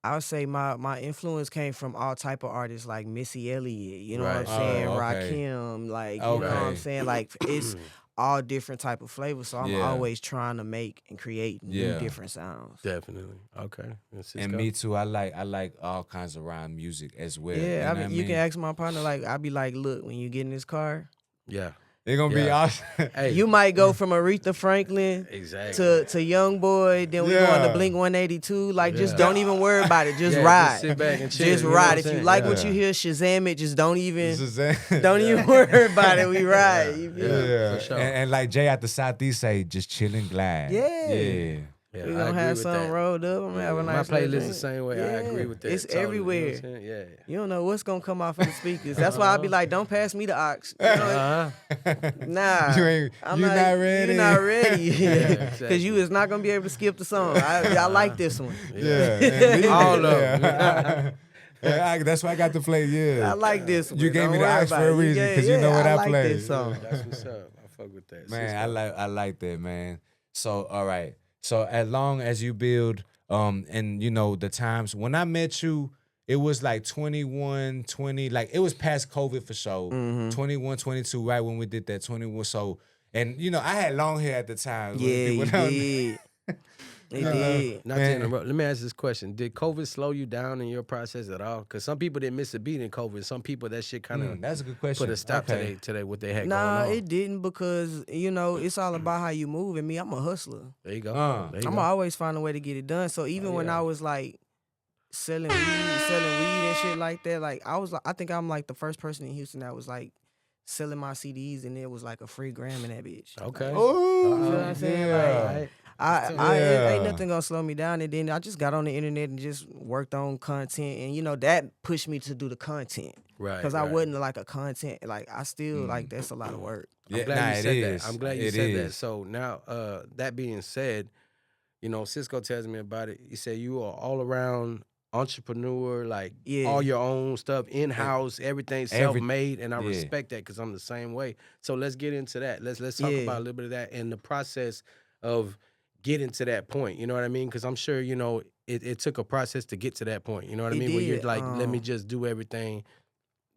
I would say my influence came from all type of artists like Missy Elliott, you know what I'm Right. saying? Oh, okay. Rakim, like, you know what I'm Okay. saying? Like, it's all different type of flavors, so I'm Yeah. always trying to make and create new Yeah. different sounds. Definitely. Okay. That's And me too. I like all kinds of rhyme music as well. Yeah, you know I what mean, you can ask my partner, like, I'd be like, look, when you get in this car, Yeah. They're gonna be Yeah. awesome. Hey. you might go from Aretha Franklin Exactly. to Young Boy, then we go Yeah. into Blink 182. Like, just Yeah. don't even worry about it. Just Yeah, ride. just sit back and chill, Just you know what ride. I'm If you saying? like Yeah. what you hear, Shazam it. Just don't even Don't even worry about it. We ride. You feel me? Yeah, for sure. and like Jay at the Southeast say, just chill and glide. Yeah. Yeah, We I gonna agree have with something that. rolled up. I'm gonna have a My nice playlist little the drink. same way. I agree with that. It's totally, everywhere. You know what I'm saying? Yeah. You don't know what's gonna come off of the speakers. That's why I be like, don't pass me the ox. You know, nah, You I'm not ready. You're not ready, exactly. because you is not gonna be able to skip the song. I like this one. Yeah, and me- All of yeah. Yeah, that's why I got to play. Yeah, I like this one. You gave me Don't the worry ox for about a it. reason Yeah, because you know yeah, what I like play. this song. That's what's up. I fuck with that. Man, Cisco. I like that, man. So all right. So as long as you build, and you know the times when I met you, it was like 21, 20, like it was past COVID for sure. 21, 22, right when we did that 21. So, and you know I had long hair at the time. Yeah, you People don't- did. It did. Not to interrupt. Let me ask this question: did COVID slow you down in your process at all? Because some people didn't miss a beat in COVID. Some people that shit kind of that's a good question. Put a stop to what they had Nah, going on. it didn't because it's all about how you move. And me, I'm a hustler. There you go. I'm always find a way to get it done. So even when I was like selling weed and shit like that, like I think I'm like the first person in Houston that was like selling my CDs and it was like a free gram in that bitch. Okay. Like, you know what I'm saying? Yeah. Like, I ain't nothing gonna slow me down. And then I just got on the internet and just worked on content, and that pushed me to do the content. Right. Because I wasn't like a content. Like I still like that's a lot of work. I'm glad you said that. I'm glad you said that. So now, that being said, Cisco tells me about it. He said you are all around entrepreneur, like all your own stuff, in-house, everything self-made, and I respect that because I'm the same way. So let's get into that. Let's talk about a little bit of that and the process of getting to that point. You know what I mean? Because I'm sure it took a process to get to that point. You know what I mean? Where you're like, let me just do everything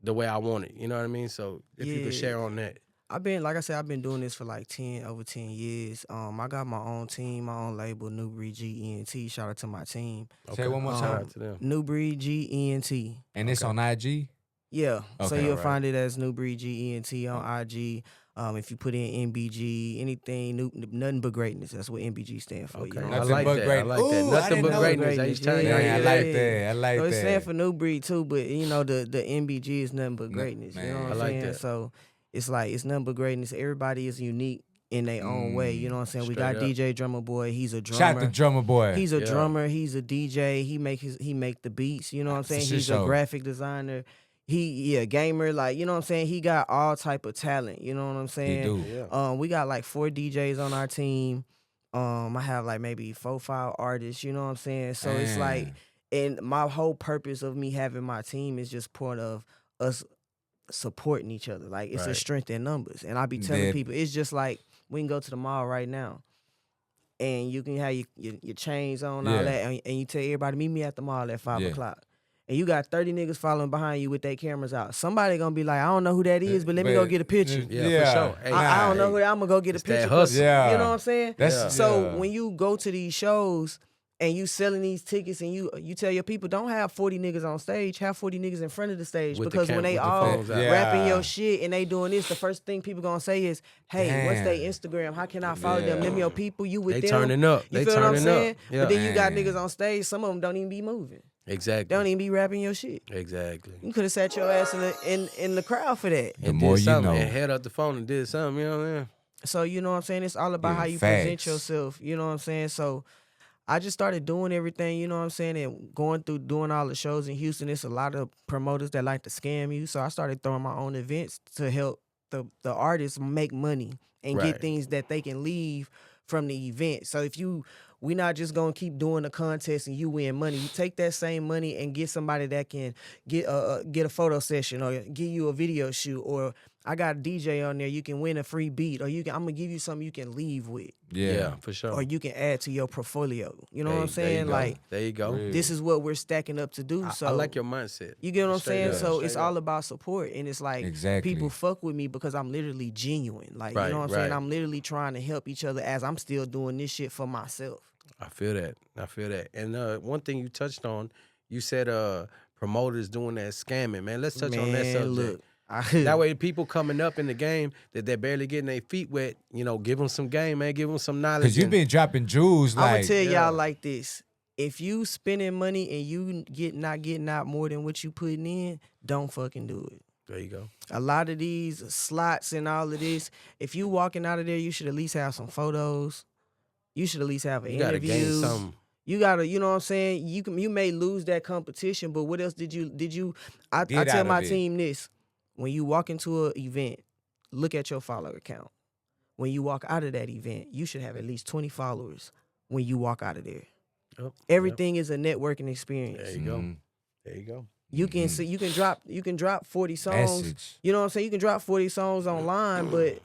the way I want it. You know what I mean? So if you could share on that. I've been doing this for like over 10 years. I got my own team, my own label, New Breed GENT. Shout out to my team. Say it one more time. Shout out to them. New Breed GENT. And it's on IG? Yeah. Okay, So you'll find it as New Breed GENT on IG. If you put in NBG, anything, nothing but greatness. That's what NBG stands for. Okay. Nothing but greatness. I like that. Nothing but greatness. I like that. I like so that. it stands for New Breed too, but the NBG is nothing but greatness. You know what I'm saying? that. So it's like it's nothing but greatness. Everybody is unique in their own way. You know what I'm saying? We got DJ Drummer Boy. He's a drummer. Shout out to Drummer Boy. He's a drummer. He's a DJ. He make the beats. You know what I'm saying? He's a graphic designer. He a gamer, like, you know what I'm saying? He got all type of talent, you know what I'm saying? He do. Yeah. We got like 4 DJs on our team. I have like maybe 4-5 artists, you know what I'm saying? So it's like, and my whole purpose of me having my team is just part of us supporting each other. Like it's a strength in numbers. And I be telling people, it's just like we can go to the mall right now and you can have your chains on, all that, and you tell everybody, meet me at the mall at 5 o'clock. And you got 30 niggas following behind you with their cameras out. Somebody gonna be like, I don't know who that is, but let me go get a picture. Yeah, for sure. Hey, I don't know who that, I'm gonna go get a picture. hustle. You know what I'm saying? So when you go to these shows and you selling these tickets and you tell your people, don't have 40 niggas on stage, have 40 niggas in front of the stage. With because the when they all rapping your shit and they doing this, the first thing people gonna say is, hey, what's their Instagram? How can I follow them? Them your people, you with they them. Turning up. You They feel what I'm turning saying? up. Yeah. But then you got niggas on stage, some of them don't even be moving. Exactly. They don't even be rapping your shit. Exactly. You could have sat your ass in the crowd for that. The more you know. And held up the phone and did something, you know what I mean? So, you know what I'm saying? It's all about how you present yourself. You know what I'm saying? So, I just started doing everything, you know what I'm saying? And going through doing all the shows in Houston, it's a lot of promoters that like to scam you. So, I started throwing my own events to help the artists make money and get things that they can leave from the event. So, we're not just gonna keep doing the contest and you win money. You take that same money and get somebody that can get a photo session or give you a video shoot, or I got a DJ on there, you can win a free beat, or I'm gonna give you something you can leave with. Yeah, for sure. Or you can add to your portfolio. You know what I'm saying? There you go. This is what we're stacking up to do. So I like your mindset. You get what I'm saying? Up. So it's all about support, and it's like people fuck with me because I'm literally genuine. Like you know what I'm saying? I'm literally trying to help each other as I'm still doing this shit for myself. I feel that. And one thing you touched on, you said promoters doing that scamming. Man, let's touch on that subject. Look, that way people coming up in the game that they're barely getting their feet wet, give them some game, man. Give them some knowledge. Because you've been dropping jewels. I'm going to tell y'all like this. If you spending money and you not getting out more than what you putting in, don't fucking do it. There you go. A lot of these slots and all of this, if you walking out of there, you should at least have some photos. You should at least have an interview. You gotta gain something. You gotta, you know what I'm saying? You may lose that competition, but what else did you I tell my team this. When you walk into an event, look at your follower count. When you walk out of that event, you should have at least 20 followers when you walk out of there. Yep. Everything is a networking experience. There you go. There you go. You can see you can drop 40 songs. Message. You know what I'm saying? You can drop 40 songs online, but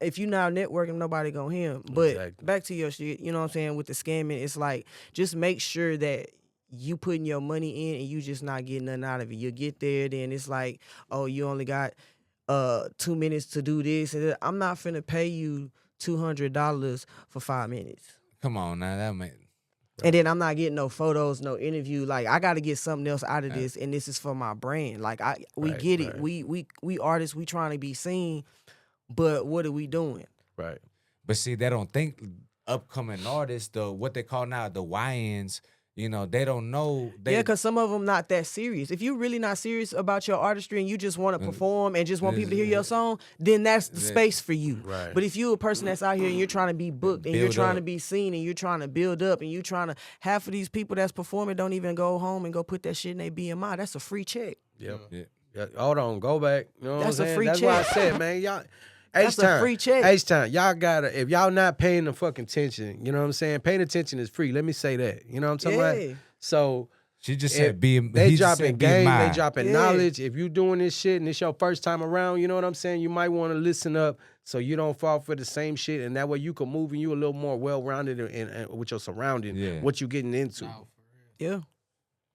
if you not networking, nobody gonna hear them. But back to your shit, you know what I'm saying, with the scamming, it's like just make sure that you putting your money in and you just not getting nothing out of it. You get there, then it's like, oh, you only got 2 minutes to do this. And I'm not finna pay you $200 for 5 minutes. Come on now, that man. And then I'm not getting no photos, no interview. Like I got to get something else out of this, and this is for my brand. Like we get it. We artists. We trying to be seen, but what are we doing? Right. But see, they don't think upcoming artists, what they call now the YNs. You know, they don't know. Yeah, because some of them not that serious. If you really not serious about your artistry and you just want to perform and just want people to hear your song, then that's the space for you. Right. But if you a person that's out here and you're trying to be booked and you're trying to be seen and you're trying to build up and you're trying to, half of these people that's performing don't even go home and go put that shit in their BMI. That's a free check. Yep. Yeah. Hold on, go back. You know That's what I'm a saying? free That's check. why I said, man, y'all. That's a free check. H-Time, y'all gotta, if y'all not paying the fucking attention, you know what I'm saying? Paying attention is free. Let me say that. You know what I'm talking about? So she just said they dropping game, they dropping Yeah. knowledge. If you doing this shit and it's your first time around, you know what I'm saying? You might want to listen up so you don't fall for the same shit, and that way you can move and you a little more well-rounded and with your surrounding, what you getting into. Yeah.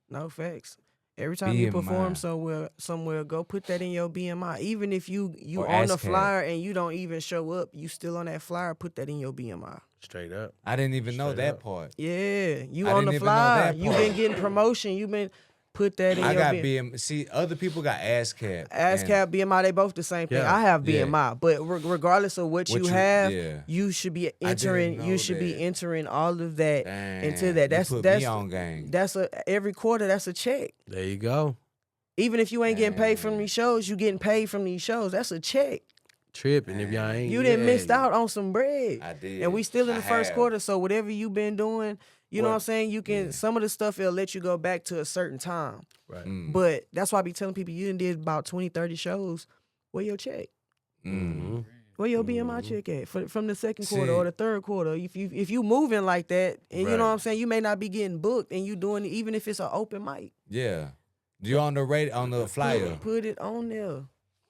No facts. Every time you perform somewhere, go put that in your BMI. Even if you on the flyer and you don't even show up, you still on that flyer, put that in your BMI. Straight up. I didn't even know that part. Yeah, you I on the didn't even know flyer. that You part. been getting promotion. You been put that in I your got BMI. See, other people got ASCAP. ASCAP, BMI, they both the same thing. Yeah. I have Yeah. BMI, but regardless of what you have, you should be entering. know You should be that. entering all of that into that. you That's put that's me on game. That's every quarter. That's a check. There you go. Even if you ain't getting paid from these shows, you getting paid from these shows. That's a check. Tripping if y'all ain't. You didn't missed out on some bread. I did. And we still in the first have. quarter, so whatever you been doing, you know what I'm saying? You can some of the stuff it'll let you go back to a certain time. Right. But that's why I be telling people you done did about 20, 30 shows. Where your check? Mm-hmm. Where your BMI check at from the second quarter or the third quarter? If you moving like that, and you know what I'm saying, you may not be getting booked, and you doing it even if it's an open mic. Yeah. You on the flyer. Put it on there.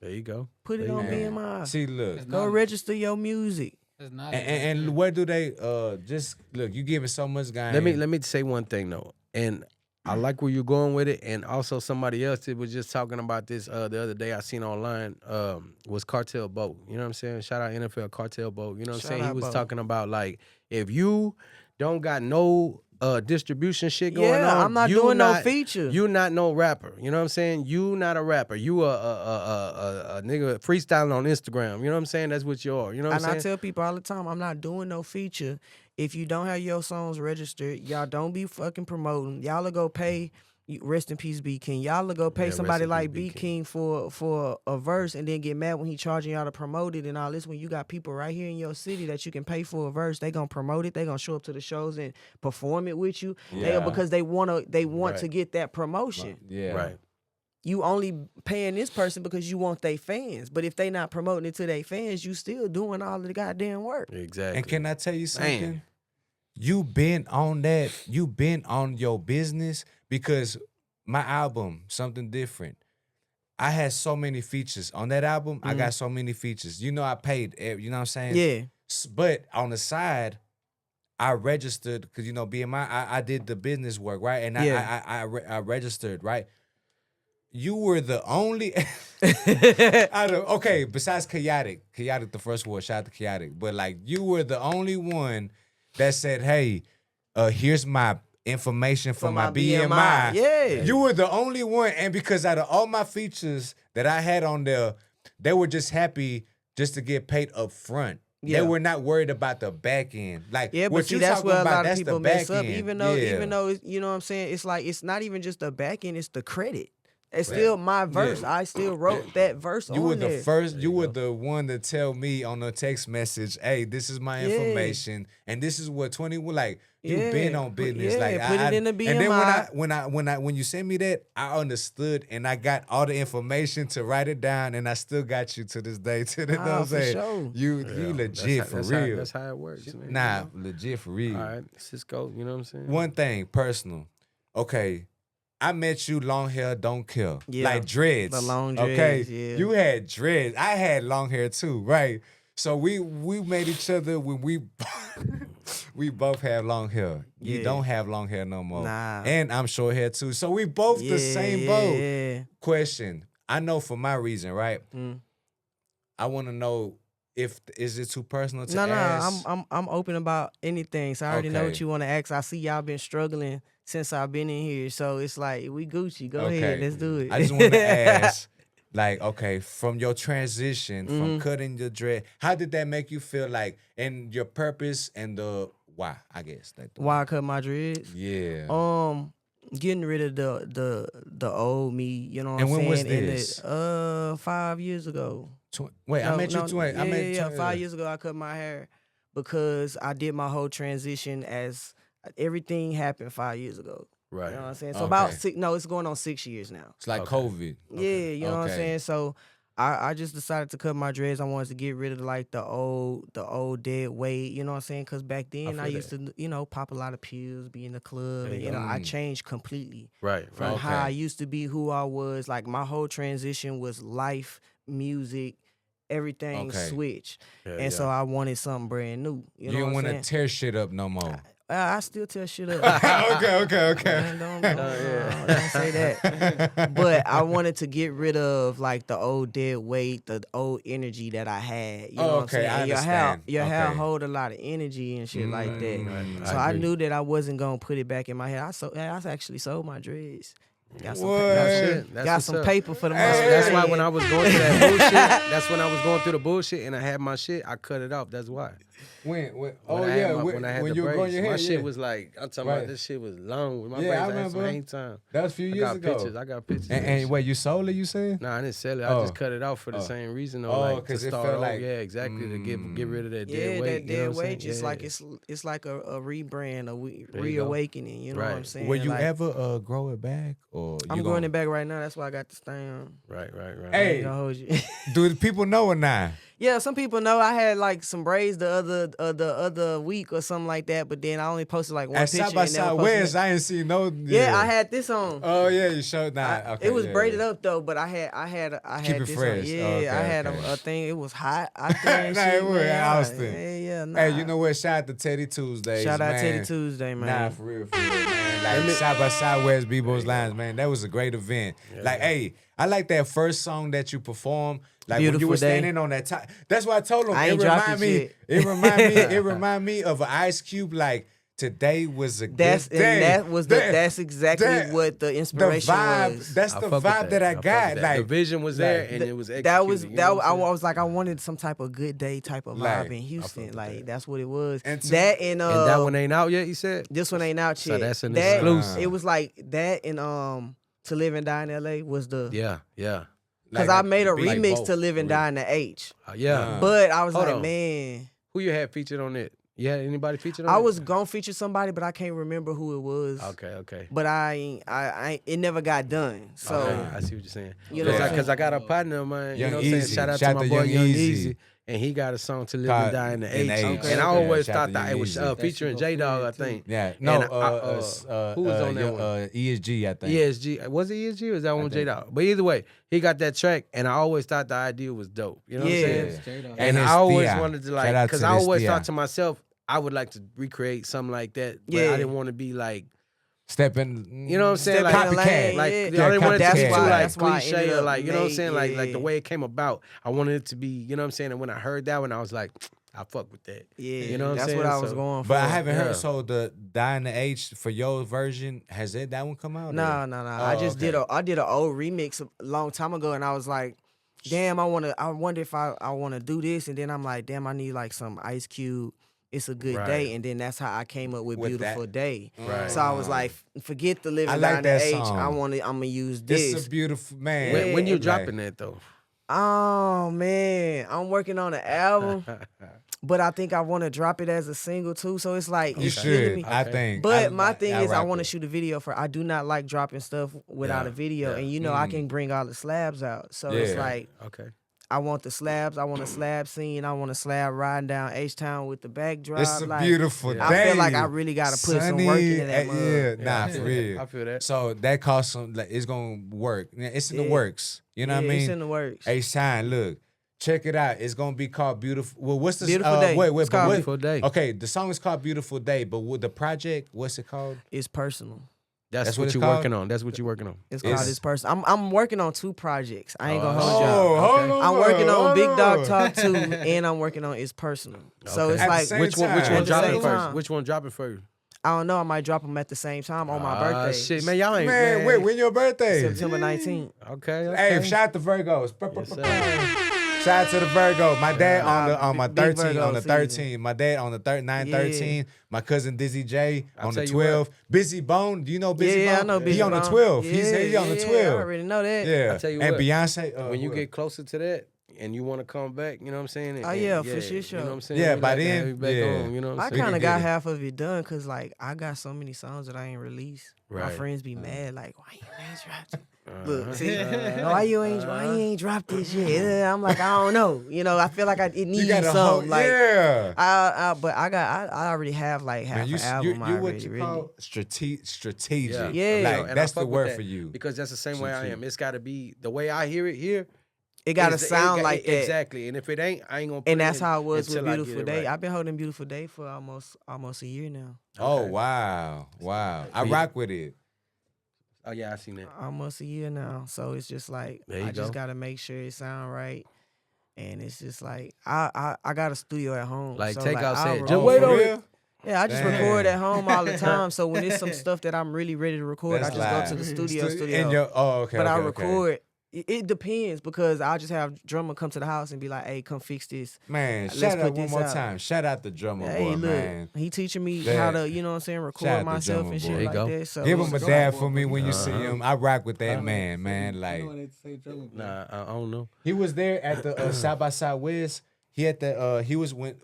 There you go. Put it on BMI. See, look. Go register your music. And where do they just look? You giving so much game. Let me say one thing though, and I like where you're going with it, and also somebody else that was just talking about this the other day. I seen online was Cartel Boat. You know what I'm saying? Shout out NFL Cartel Boat. You know what I'm saying? He was talking about like if you don't got no distribution shit going on. I'm not doing no feature. You not no rapper. You know what I'm saying? You not a rapper. You a nigga freestyling on Instagram. You know what I'm saying? That's what you are. You know what I'm saying? And I tell people all the time, I'm not doing no feature. If you don't have your songs registered, y'all don't be fucking promoting. Y'all will go pay. Rest in peace, B King. Y'all will go pay somebody like B King for a verse and then get mad when he charging y'all to promote it and all this. When you got people right here in your city that you can pay for a verse, they gonna promote it. They gonna show up to the shows and perform it with you. Because they want to get that promotion. Yeah. Right. You only paying this person because you want they fans. But if they not promoting it to their fans, you still doing all of the goddamn work. Exactly. And can I tell you something? Man. You been on that. You been on your business because my album, Something Different, I had so many features. On that album, I got so many features. You know I paid, you know what I'm saying? Yeah. But on the side, I registered, because, you know, BMI, I did the business work, right? And I registered, right? You were the only, besides Chaotic the first word, shout out to Chaotic. But like, you were the only one that said, hey, here's my information for my BMI. Yeah. You were the only one. And because out of all my features that I had on there, they were just happy just to get paid up front. Yeah. They were not worried about the back end. Like, Yeah, but what see, you that's talking where a about, lot of that's people the mess back up. end. Even though, you know what I'm saying, it's like it's not even just the back end; it's the credit. It's Right. still my verse. Yeah. I still wrote that verse You on were the there. first. You were the one to tell me on a text message, "Hey, this is my information, and this is what 20 like." You've been on business, like put it in the And then BMI. when you sent me that, I understood, and I got all the information to write it down, and I still got you to this day. To the, you know what I'm for saying? sure. You legit for real. That's how it works, man. Nah, legit for real. All right, Cisco, you know what I'm saying? One thing, personal. Okay, I met you long hair, don't care. Yeah, like dreads. the long Okay, dreads, yeah. you had dreads. I had long hair too, right? So we met each other when we both have long hair. You Yeah. don't have long hair no more. Nah. And I'm short hair too. So we both the same boat. Yeah. Question. I know for my reason, right? Mm. I want to know is it too personal to No, ask? I'm open about anything. So I already know Okay. what you want to ask. I see y'all been struggling since I've been in here, so it's like we Gucci. Go ahead, let's do it. I just want to ask, like, okay, from your transition from cutting your dread, how did that make you feel? Like, and your purpose and the why? I guess like Why I cut my dreads? Yeah. Getting rid of the old me. You know what And I'm when was saying? this? 5 years ago. Wait, I met you. I met Yeah, 5 years ago I cut my hair because I did my whole transition as everything happened 5 years ago. Right. You know what I'm saying? So about it's going on 6 years now. It's like COVID. Yeah, you know what I'm saying? So I just decided to cut my dreads. I wanted to get rid of like the old dead weight, you know what I'm saying? Because back then I used to, pop a lot of pills, be in the club, and I changed completely. Right. From how I used to be, who I was. Like my whole transition was life, music, everything switched. And so I wanted something brand new. You know don't what I'm want to tear shit up no more. I still tear shit up. Okay. Man, don't say that. But I wanted to get rid of like the old dead weight, the old energy that I had. You know what I'm saying? I understand. Your hair hold a lot of energy and shit like that. So I knew that I wasn't gonna put it back in my hair. I actually sold my dreads. Got some paper for the money. That's why when I was going through that bullshit, the bullshit, and I had my shit, I cut it off. That's why. When I had the you were growing braids, your hair, my shit was like, I'm talking about this shit was long. With my braids, I I had remember. some hang time. That was a few years ago. I got pictures. And wait, you sold it? You said? Nah, I didn't sell it. I just cut it off for the same reason. Because it felt like exactly to get rid of that dead weight. That dead weight, just like it's like a rebrand, a reawakening. You know what I'm saying? Will you ever grow it back, or I'm growing it back right now? That's why I got the stain. Right. Hey, do the people know or not? Yeah, some people know. I had like some braids the other week or something like that, but then I only posted like one picture. Side by Side West, I ain't seen no. Yeah, I had this on. Oh yeah, you showed that. Okay, it was braided up though, but I had Keep it this fresh. on. Yeah, I had a thing. It was hot. I think it was in Austin. Yeah. Hey, you know what? Shout out to Teddy Tuesdays. Shout out man. Teddy Tuesday, man. Nah, for real, man. Like Side by Side West, Bebo's Lines, man. That was a great event. Hey, I like that first song that you performed. Like Beautiful when you were standing Day. on that top. That's why I told him. I ain't dropped it yet. It remind me of an Ice Cube. Like today was a good day. That's exactly what the inspiration was. That's the vibe that I got. Like the vision was there, and it was executed. I was like, I wanted some type of good day type of vibe in Houston. Like that's what it was. And that one ain't out yet. You said this one ain't out yet. So that's an exclusive. It was like that and To Live and Die in L.A. was the yeah. Because I made a remix to Live and Die in the H. But I was man. Who you had featured on it? You had anybody featured on it? I it? was gonna feature somebody, but I can't remember who it was. Okay. But it never got done. So I see what you're saying. You know, because I got a partner of mine. Young you know what I'm saying? Easy. Shout out Shout to my to boy Young Young Easy. Easy. And he got a song to Live and Die in the H. And I Okay. always Shout thought to that Young it was Easy. featuring J-Dog, I think. Yeah. No, who was on that one? ESG, I think. ESG. Was it ESG or was that one J-Dog? But either way, he got that track, and I always thought the idea was dope. You know what I'm saying? And I always wanted to like, because I always thought to myself, I would like to recreate something like that, but I didn't want to be like stepping. You know what I'm saying? Like, copycat. I didn't want it to be too like cliche or like, you know what I'm saying? Like the way it came about, I wanted it to be, you know what I'm saying? And when I heard that one, I was like, I fuck with that. Yeah, you know what I'm saying? That's what I was going for. But I haven't heard. So the Die in the H for your version, has that one come out? No. I just did an old remix a long time ago, and I was like, damn, I wonder if I want to do this, and then I'm like, damn, I need like some Ice Cube. It's a good day, and then that's how I came up with Beautiful Day. Right. So I was like, forget the Living like Down the that H. song. I'm gonna use this. It's a beautiful man. When you dropping that though? Oh man, I'm working on an album, but I think I want to drop it as a single too. So it's like you should. me. I think. But my thing is, I want to shoot a video for. I do not like dropping stuff without a video, and I can bring all the slabs out. So it's like, I want the slabs. I want a slab scene. I want a slab riding down H-Town with the backdrop. It's a beautiful day. I feel like I really got to put some work into that mug. Yeah, for real. I feel that. So that costs some. Like, it's gonna work. It's in the works. You know what I mean? It's in the works. H-Town, look. Check it out. It's gonna be called Beautiful. Well, what's the Beautiful Day? Wait, It's called Beautiful Day. Okay, the song is called Beautiful Day, but with the project, what's it called? It's personal. That's what you're working on. That's what you're working on. It's called This Person. I'm working on 2 projects. I ain't gonna hold hold y'all. I'm working on Big Dog Talk 2, and I'm working on It's Personal. So it's At like which one dropping first? Which one dropping first? I don't know. I might drop them at the same time on my birthday. Shit, man, y'all ain't. Man, wait, when your birthday? September 19th. Okay. Hey, shout out to Virgos. Shout out to the Virgo. My dad on my 13 on the 13. My dad on the 9/13. My cousin Dizzy J on the 12. Busy Bone. Do you know Busy Bone? Yeah, I know Busy He on the Bone. 12. Yeah, He's on the 12. I already know that. Yeah. I tell you and what, Beyonce. when you get closer to that and you want to come back, you know what I'm saying? Oh, yeah, for sure. You know what I'm saying? Yeah, We by like to then, have you back yeah. on, you know what I'm I saying? kind of got half of it done because, like, I got so many songs that I ain't released. My Right. friends be mad, like, why you ain't dropped it? Look, see, why you ain't dropped this yet? Yeah, I'm like, I don't know. You know, I feel like it needs something. Like, yeah. But I already have like half an album you already. what you call strategic. Yeah. Like, And that's I fuck the with word that for you. because that's the same way I am. It's got to be the way I hear it here. It gotta is the- sound like that. Exactly. And if it ain't, I ain't gonna. Put And that's it in how it was with until I get Beautiful it Day. right. I've been holding Beautiful Day for almost a year now. Oh wow. I rock with it. Oh yeah, I seen that. Almost a year now. So it's just like There you I just go. gotta make sure it sound right. And it's just like I got a studio at home. Like so Takeout I'll said, record- just wait on real? it. Yeah, I just Damn. record at home all the time. So when it's some stuff that I'm really ready to record, That's I just go to live. the studio. In your, okay. But I okay. record. It depends because I'll just have drummer come to the house and be like, "Hey, come fix this." Man, Let's shout put out one this more out. time. Shout out the drummer Hey, boy, look, man. he teaching me Yeah. how to, you know what I'm saying, Shout record out the myself drummer and boy. shit There you like go. that. So Give him a dab for me when you see him. I rock with that man. Like Nah, I don't know. he was there at the South by Southwest. He had the he was when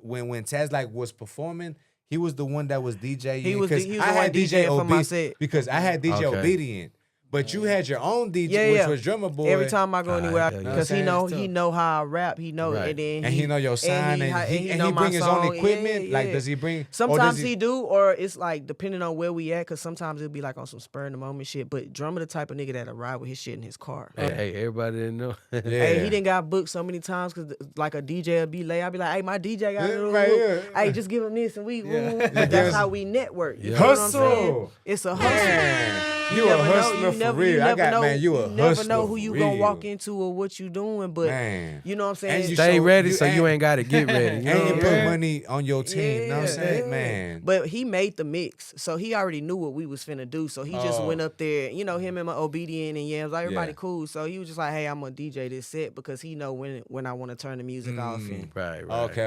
Taz like was performing. He was the one that was DJing. He was because the I one had DJ DJing for my Obe- set. because I had DJ Okay. Obedient. But you had your own DJ, Yeah, which yeah. was Drummer Boy. Every time I go anywhere, yeah, yeah. because he Know know how I rap. He know, Right. and then and he know your sign, and he know my bring his song. own equipment. Yeah, Like, yeah. does he bring? Sometimes he do, or it's like depending on where we at. Because sometimes it'll be like on some spur in the moment shit. But Drummer the type of nigga that'll ride with his shit in his car. Hey, everybody didn't know. Hey, he didn't got booked so many times because like a DJ will be late. I'll be like, hey, my DJ got it. Right here. Hey, just give him this and we. Yeah. But that's how we network. You Yeah. know what I'm saying? Hustle. It's a hustle. Man, you a never know- hustler for never- real. I never got know, man, you a never hustler know who for you real. gonna walk into or what you doing, but Man. you know what I'm saying. And you Stay show- ready you so you ain't got to get ready. You know and what you I'm put saying? money on your team. You know what I'm saying? Man. But he made the mix, so he already knew what we was finna do. So he just went up there, you know, him and my Obedient and Yams, like everybody cool. So he was just like, hey, I'm gonna DJ this set because he know when I want to turn the music off. And Right. Okay.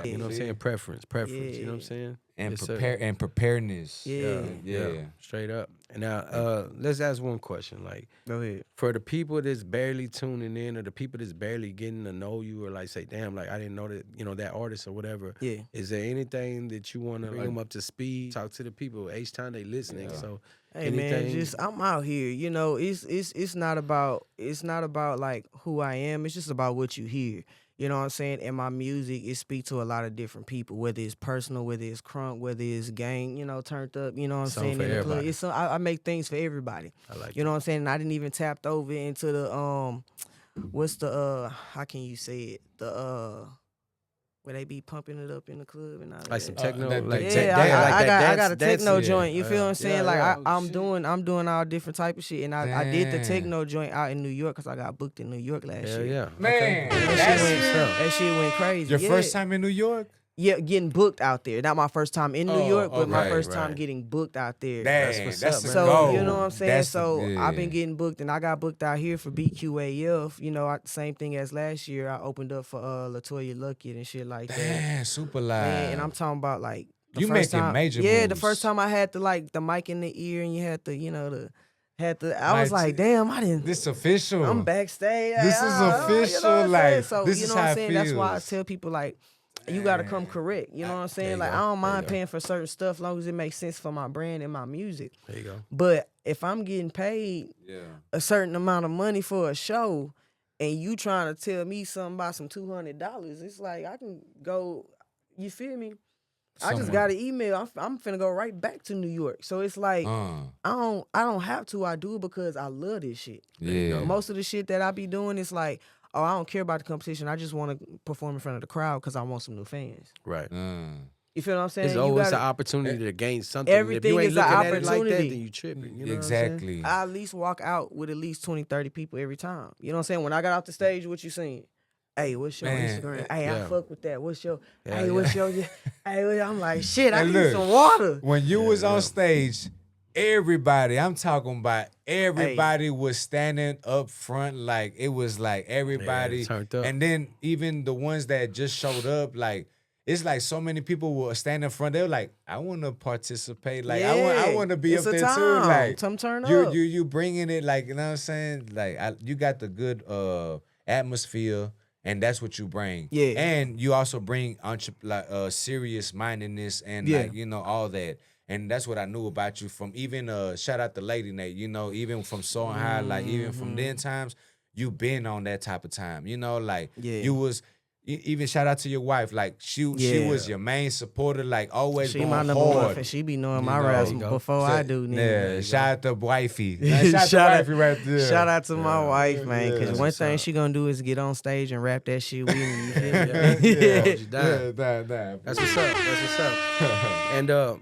You know what I'm saying? Preference. You know what I'm saying? And Yes, sir. preparedness. Yeah. Straight up. And now, let's ask one question. Like, go ahead. For the people that's barely tuning in, or the people that's barely getting to know you, or like say, damn, like I didn't know that, you know, that artist or whatever. Yeah. Is there anything that you want to bring them up to speed? Talk to the people each time they listening. So, Hey man, just I'm out here. You know, it's not about like who I am. It's just about what you hear. You know what I'm saying? And my music, it speaks to a lot of different people, whether it's personal, whether it's crunk, whether it's gang, you know, turned up, you know what I'm Something saying? for In the club. everybody. I make things for everybody. I like You know what I'm saying? And I didn't even tapped over into the what's the how can you say it? The where they be pumping it up in the club and all like that. some techno, I that got a dance- techno yeah. joint. You feel what I'm saying? Yeah, like I'm doing all different type of shit, and I did the techno joint out in New York because I got booked in New York last year. Yeah, Man, That shit went crazy. Your Yeah. first time in New York? Yeah, getting booked out there. Not my first time in New York, but my okay, first time right. getting booked out there. That's the So goal. you know what I'm saying. That's So the- I've been yeah. getting booked, and I got booked out here for BQAF. You know, same thing as last year. I opened up for LaToya Luckett and shit like that. Damn, super live. Man, and I'm talking about like the You first making time, major Yeah, the moves. first time I had the mic in the ear, and you had to, you know, I was Like, like, damn, I didn't. This official. I'm backstage. This is You know what official. I'm saying? Like, So this you is know what how I'm it saying. That's why I feels. tell people like, you gotta come correct. You know what I'm saying? Like, I don't mind paying for certain stuff as long as it makes sense for my brand and my music. There you go. But if I'm getting paid a certain amount of money for a show, and you trying to tell me something about some $200, it's like I can go. You feel me? I just got an email. I'm finna go right back to New York. So it's like I don't have to. I do it because I love this shit. Yeah. Most of the shit that I be doing is like, oh, I don't care about the competition. I just want to perform in front of the crowd because I want some new fans. Right. You feel what I'm saying? It's always an opportunity to gain something. Everything if you ain't is an looking at it opportunity. like that, then you tripping. You know Exactly. I at least walk out with at least 20, 30 people every time. You know what I'm saying? When I got off the stage, what you seen? Hey, what's your Instagram? Hey, I fuck with that. What's your? What's your? Hey, I'm like, shit. I need some water. When you was on stage, everybody, I'm talking about everybody was standing up front. Like it was like everybody turned up. And then even the ones that just showed up, like it's like so many people were standing in front. They were like, I want to participate. Like I want to be up there too. Like turn up. You bringing it. Like you know what I'm saying. Like you got the good atmosphere. And that's what you bring. Yeah. And you also bring serious mindedness and like, you know, all that. And that's what I knew about you from even shout out to Lady Nate, you know, even from Soaring High, like even from then times, you been on that type of time. You know, like you was even shout out to your wife, like she was your main supporter, like always She going my number hard. one. She be knowing my raps before I do. Yeah, shout out to wifey. Shout out to wifey right there. Shout out to my wife, man. Because one thing she gonna do is get on stage and rap that shit with me. You feel me? That's what's up. That's what's up. And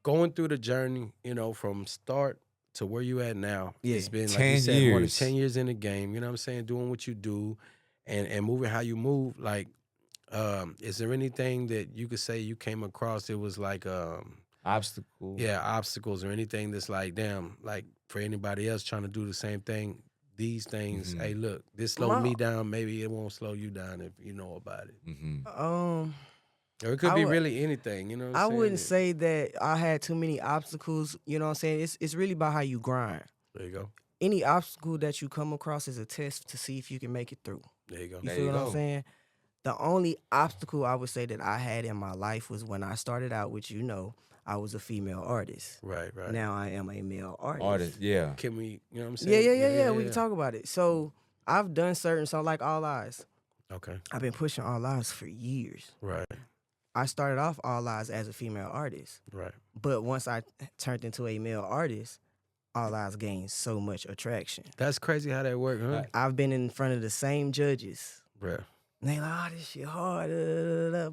going through the journey, you know, from start to where you at now, it's been like you said, more than 10 years in the game. You know what I'm saying? Doing what you do. And moving how you move, like, is there anything that you could say you came across that was like obstacle? Yeah, obstacles or anything that's like, damn, like for anybody else trying to do the same thing, these things, hey, look, this slowed me down. Maybe it won't slow you down if you know about it. Or it could be really anything, you know what I'm saying? I wouldn't say that I had too many obstacles, you know what I'm saying? It's really about how you grind. There you go. Any obstacle that you come across is a test to see if you can make it through. There you go. You feel what I'm saying? The only obstacle I would say that I had in my life was when I started out, which you know, I was a female artist. Right. Now I am a male artist. Yeah. Can we, you know what I'm saying? Yeah. We can talk about it. So I've done certain songs like All Eyes. Okay. I've been pushing All Eyes for years. Right. I started off All Eyes as a female artist. Right. But once I turned into a male artist, All Eyes gained so much attraction. That's crazy how that worked, huh? I've been in front of the same judges. Right. And they like, oh, this shit hard.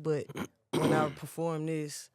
But when I perform this,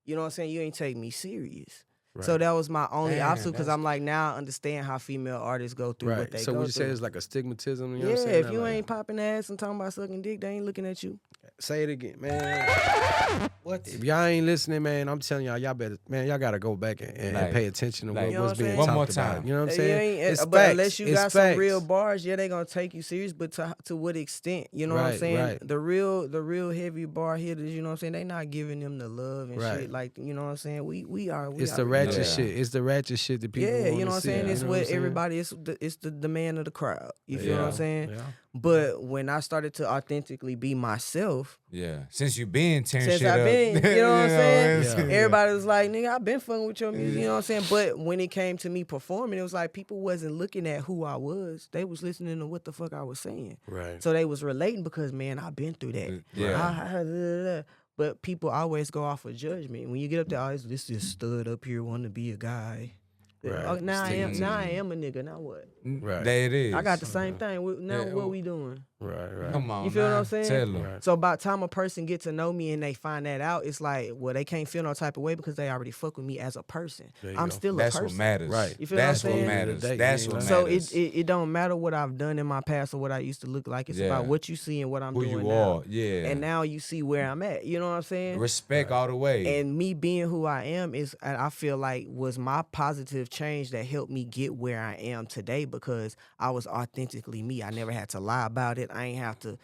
you know what I'm saying? You ain't take me serious. Right. So that was my only obstacle because I'm like, now I understand how female artists go through what they go through. So would you say it's like a stigmatism? You know yeah, what I'm saying? If you ain't popping ass and talking about sucking dick, they ain't looking at you. Say it again, man. What? If y'all ain't listening, man, I'm telling y'all better, man, y'all gotta go back and pay attention to what's being talked more about. time. You know what I'm saying? It's It's but facts. unless you It's got facts. some real bars, they gonna take you serious. But to what extent? You know what I'm saying? Right. The real heavy bar hitters, you know what I'm saying? They not giving them the love and shit. Like, you know what I'm saying? We are. It's the ratchet shit. It's the ratchet shit that people you know wanna what I'm see. saying? It's You know what I'm everybody. It's the demand of the crowd. You feel what I'm saying? Yeah. But when I started to authentically be myself. Yeah. Since you been tearing Since shit I've up. been, you know what I'm saying? Yeah. Everybody was like, nigga, I've been fucking with your music, you know what I'm saying? But when it came to me performing, it was like people wasn't looking at who I was. They was listening to what the fuck I was saying. Right. So they was relating because, man, I've been through that. Yeah. But people always go off of judgment. When you get up there, this is stud up here wanting to be a guy. Right. Oh, now I am a nigga. Now what? Right. There it is. I got the same thing. Now what we doing? Right. Come on. You feel what I'm saying? Tell them. Right. So by the time a person get to know me and they find that out, it's like, well, they can't feel no type of way because they already fuck with me as a person. I'm still That's a person. what matters. Right. You feel That's what I'm what saying? matters. That's That's what So matters. it don't matter what I've done in my past or what I used to look like. It's about what you see and what I'm Who doing you now. are. Yeah. And now you see where I'm at. You know what I'm saying? Respect all the way. And me being who I am and I feel like was my positive change that helped me get where I am today because I was authentically me. I never had to lie about it. I ain't have to.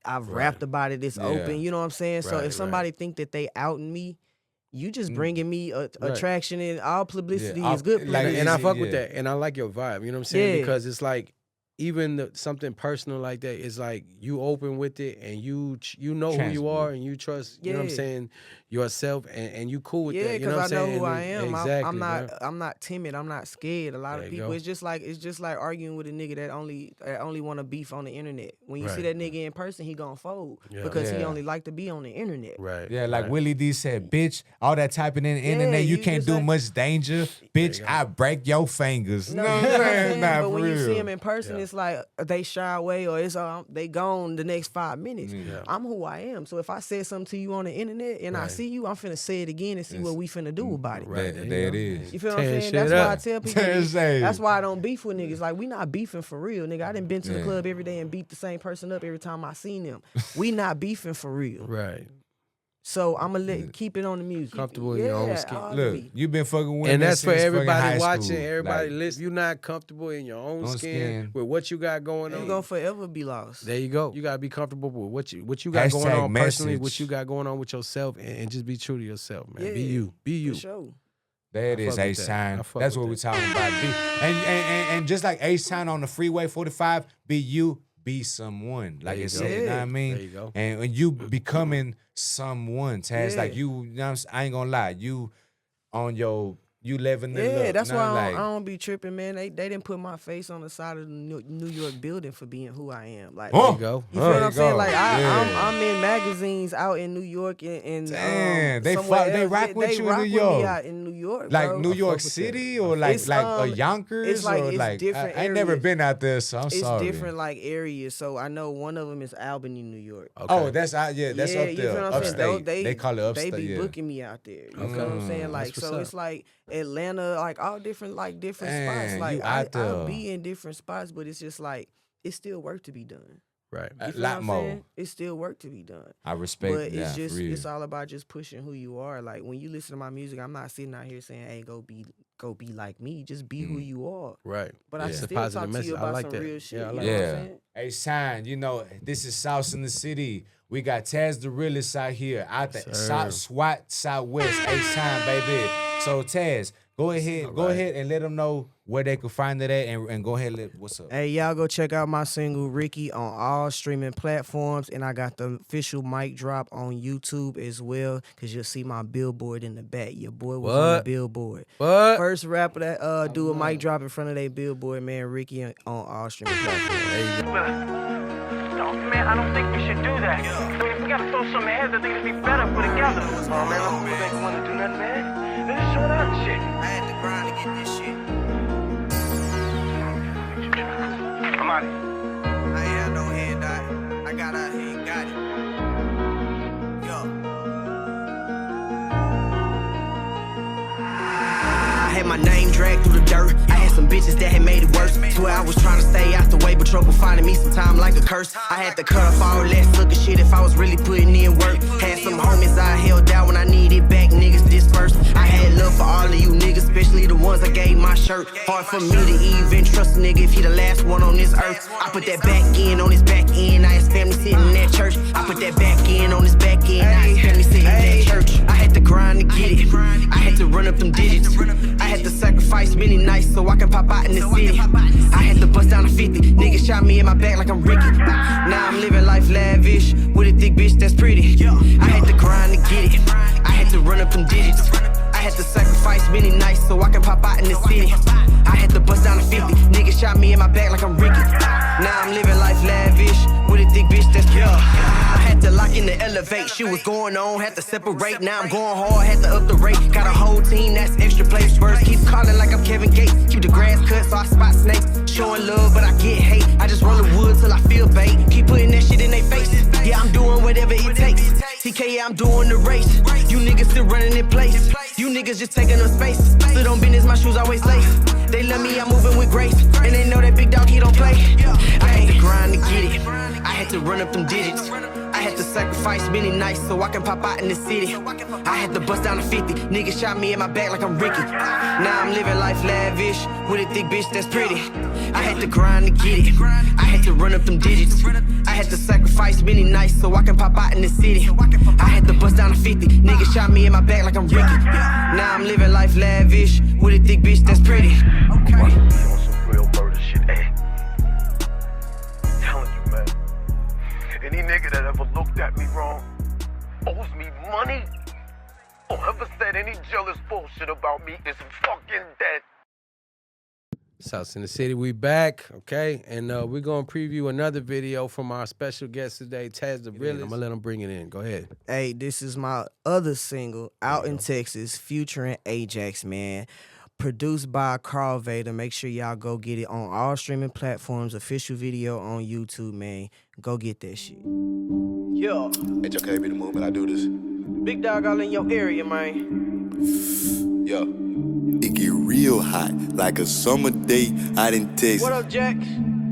I've rapped about it. It's open. You know what I'm saying? So if somebody think that they outing me, you just bringing me attraction and all publicity is good. Like, and I fuck with yeah. that, and I like your vibe. You know what I'm saying? Yeah. Because it's like even something personal like that is like you open with it and you know who you are and you trust. You know what I'm saying? Yourself and you cool with that. You know what I'm I know saying? who I am. Exactly. I'm not timid. I'm not scared. A lot of people. It's just like arguing with a nigga that only want to beef on the internet. When you see that nigga in person, he gonna fold because he only like to be on the internet. Right. Yeah, like Willie D said, bitch, all that typing in the internet, you can't do much danger. Bitch, I break your fingers. No, what I'm you know what I'm saying? saying? Nah, but for when you see real. him in person, it's like they shy away or it's they gone the next 5 minutes. Yeah. I'm who I am. So if I said something to you on the internet and I see you, I'm finna say it again and see what we finna do about it. Right, there it is. You feel what I'm saying? That's why I tell people. That's why I don't beef with niggas. Like, we not beefing for real, nigga. I done been to the club every day and beat the same person up every time I seen them. We not beefing for real. Right. So I'm gonna keep it on the music. Comfortable in your own skin. Look, you been fucking women And that's for since fucking everybody high watching, school. everybody Like, listen. You're not comfortable in your own skin with what you got going on. You gonna forever be lost. There you go. You gotta be comfortable with what you got going on personally, what message. you got going on with yourself, and just be true to yourself, man. Be Yeah, you. Be you. For sure. There it is, H-Town. That's what we're talking about. And just like H-Town on the freeway 45, be you, be someone. Like it said, you know what I mean? There you go. And when you becoming someone, Taz, Yeah. like you know what I'm saying? I ain't gonna lie, you on your, you living the Yeah, look. that's you why know, I like, don't be tripping, man. They didn't put my face on the side of the New York building for being who I am. Like, There you go. You feel what I'm saying? Like, Yeah. I'm in magazines out in New York and Damn, they somewhere they else. rock with They you in rock New with York. me out in New York, like bro. New I York fuck with City that. or like It's, Yonkers it's like or it's like different I ain't never areas. been out there, so I'm It's sorry. different like areas. So I know one of them is Albany, New York. Oh, that's out. Yeah, that's up you there. feel what I'm saying? Upstate. They call it upstate. They be yeah. booking me out there. You feel what I'm saying? Like, That's what's so up. it's like Atlanta, like all different spots. Man, Like you out there. I'll be in different spots, but it's just like it's still work to be done. Right. You A feel lot what I'm more. saying? It's still work to be done. I respect But that. it's just for real. it's all about just pushing who you are. Like when you listen to my music, I'm not sitting out here saying, "Hey, go be like me." Just be who you are. Right. But I It's a still positive talk to message. you I about like some that. real shit. Yeah, I you like know what I'm Yeah. saying? Hey, Shine, you know, this is Sauce in the City. We got TazDaRealist out here, out the SWAT Southwest. H-Time, baby. So, Taz, go ahead and let them know where they can find it at and go ahead what's up. Hey, y'all go check out my single Ricky on all streaming platforms. And I got the official mic drop on YouTube as well, because you'll see my billboard in the back. Your boy was on the billboard. What? First rapper that do a mic drop in front of their billboard, man. Ricky on all streaming platforms. Man, I don't think we should do that. I mean, if we gotta throw something ahead, I think it'd be better put together. Oh, man, I'm think we want to do nothing, man. Let's just show that shit. I had to grind to get this shit. I'm out of here. I ain't had no head dot. I got out here and got it. Yo. I had my name dragged through the dirt. I had some bitches that had made it worse. Swear I was trying to stay out the way, but trouble finding me sometime like a curse. I had to cut off all that sucker shit if I was really putting in work. Had some homies I held down when I needed back, niggas dispersed. I had love for all of you niggas, especially the ones I gave my shirt. Hard for me to even trust a nigga if he the last one on this earth. I put that back end on his back end. I had family sitting at church. I put that back end on his back end. I had family sitting at church. I had to grind to get it. I had to run up them digits. I had to sacrifice many nights so I can pop out in the city. I had to bust down a 50. Niggas shot me in my back like I'm Ricky. Now I'm living life lavish with a thick bitch that's pretty. I had to grind to get it. I had to run up them digits. I had to sacrifice many nights so I can pop out in the city. I had to bust down a 50. Niggas shot me in my back like I'm Ricky. Now I'm living life lavish with a thick bitch that's pretty. I had to lock in the elevate. Shit was going on, had to separate. Now I'm going hard, had to up the rate. Got a whole team that's extra play. Spurs keep calling like I'm Kevin Gates. Keep the grass cut so I spot snakes. Showing love, but I get hate. I just roll the wood till I feel bait. Keep putting that shit in their face. Yeah, I'm doing whatever it takes. TK, yeah, I'm doing the race. You niggas still running in place. You niggas just taking up space. Stood on business, my shoes always lace. They love me, I'm moving with grace. And they know that big dog, he don't play. I had to grind to get it. I had to run up them digits. I had to sacrifice many nights so I can pop out in the city. I had to bust down a 50. Niggas shot me in my back like I'm Ricky. Now I'm living life lavish with a thick bitch that's pretty. I had to grind to get it. I had to run up them digits. I had to sacrifice many nights so I can pop out in the city. I had to bust down a 50. Niggas shot me in my back like I'm Ricky. Now I'm living life lavish with a thick bitch that's pretty. Okay. On some real murder shit, eh? I'm telling you, man. Any nigga that ever looked at me wrong, owes me money, or ever said any jealous bullshit about me is fucking dead. Sauce in the City, we back, okay? And we're going to preview another video from our special guest today, TazDaRealist. I'm going to let him bring it in. Go ahead. Hey, this is my other single out in Texas, featuring Ajax, man. Produced by Carl Vader. Make sure y'all go get it on all streaming platforms. Official video on YouTube, man. Go get that shit. Yeah. It's okay, be the movement. I do this. Big dog all in your area, man. Yo. It get real hot, like a summer day out in Texas. What up, Jax?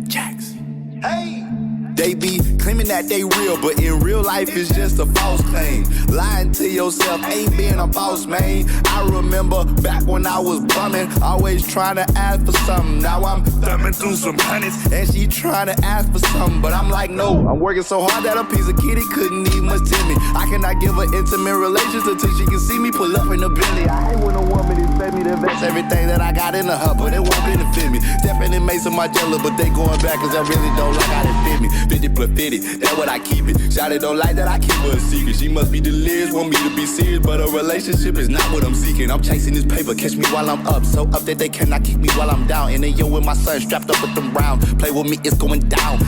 Jax. Hey! They be claiming that they real, but in real life it's just a false claim. Lying to yourself ain't being a boss, man. I remember back when I was bumming, always trying to ask for something. Now I'm thumbing through some hundreds, and she trying to ask for something, but I'm like, no. I'm working so hard that a piece of kitty couldn't need much to me. I cannot give her intimate relations until she can see me pull up in the Bentley. I hate when a woman expect me to invest everything that I got into her, but it won't benefit me. Definitely made some Margiela, but they going back cause I really don't like how they fit me. 50 plus 50, that's what I keep it. Shawty don't like that I keep her a secret. She must be delirious, want me to be serious, but a relationship is not what I'm seeking. I'm chasing this paper, catch me while I'm up, so up that they cannot kick me while I'm down. And then yo with my son strapped up with them rounds. Play with me, it's going down.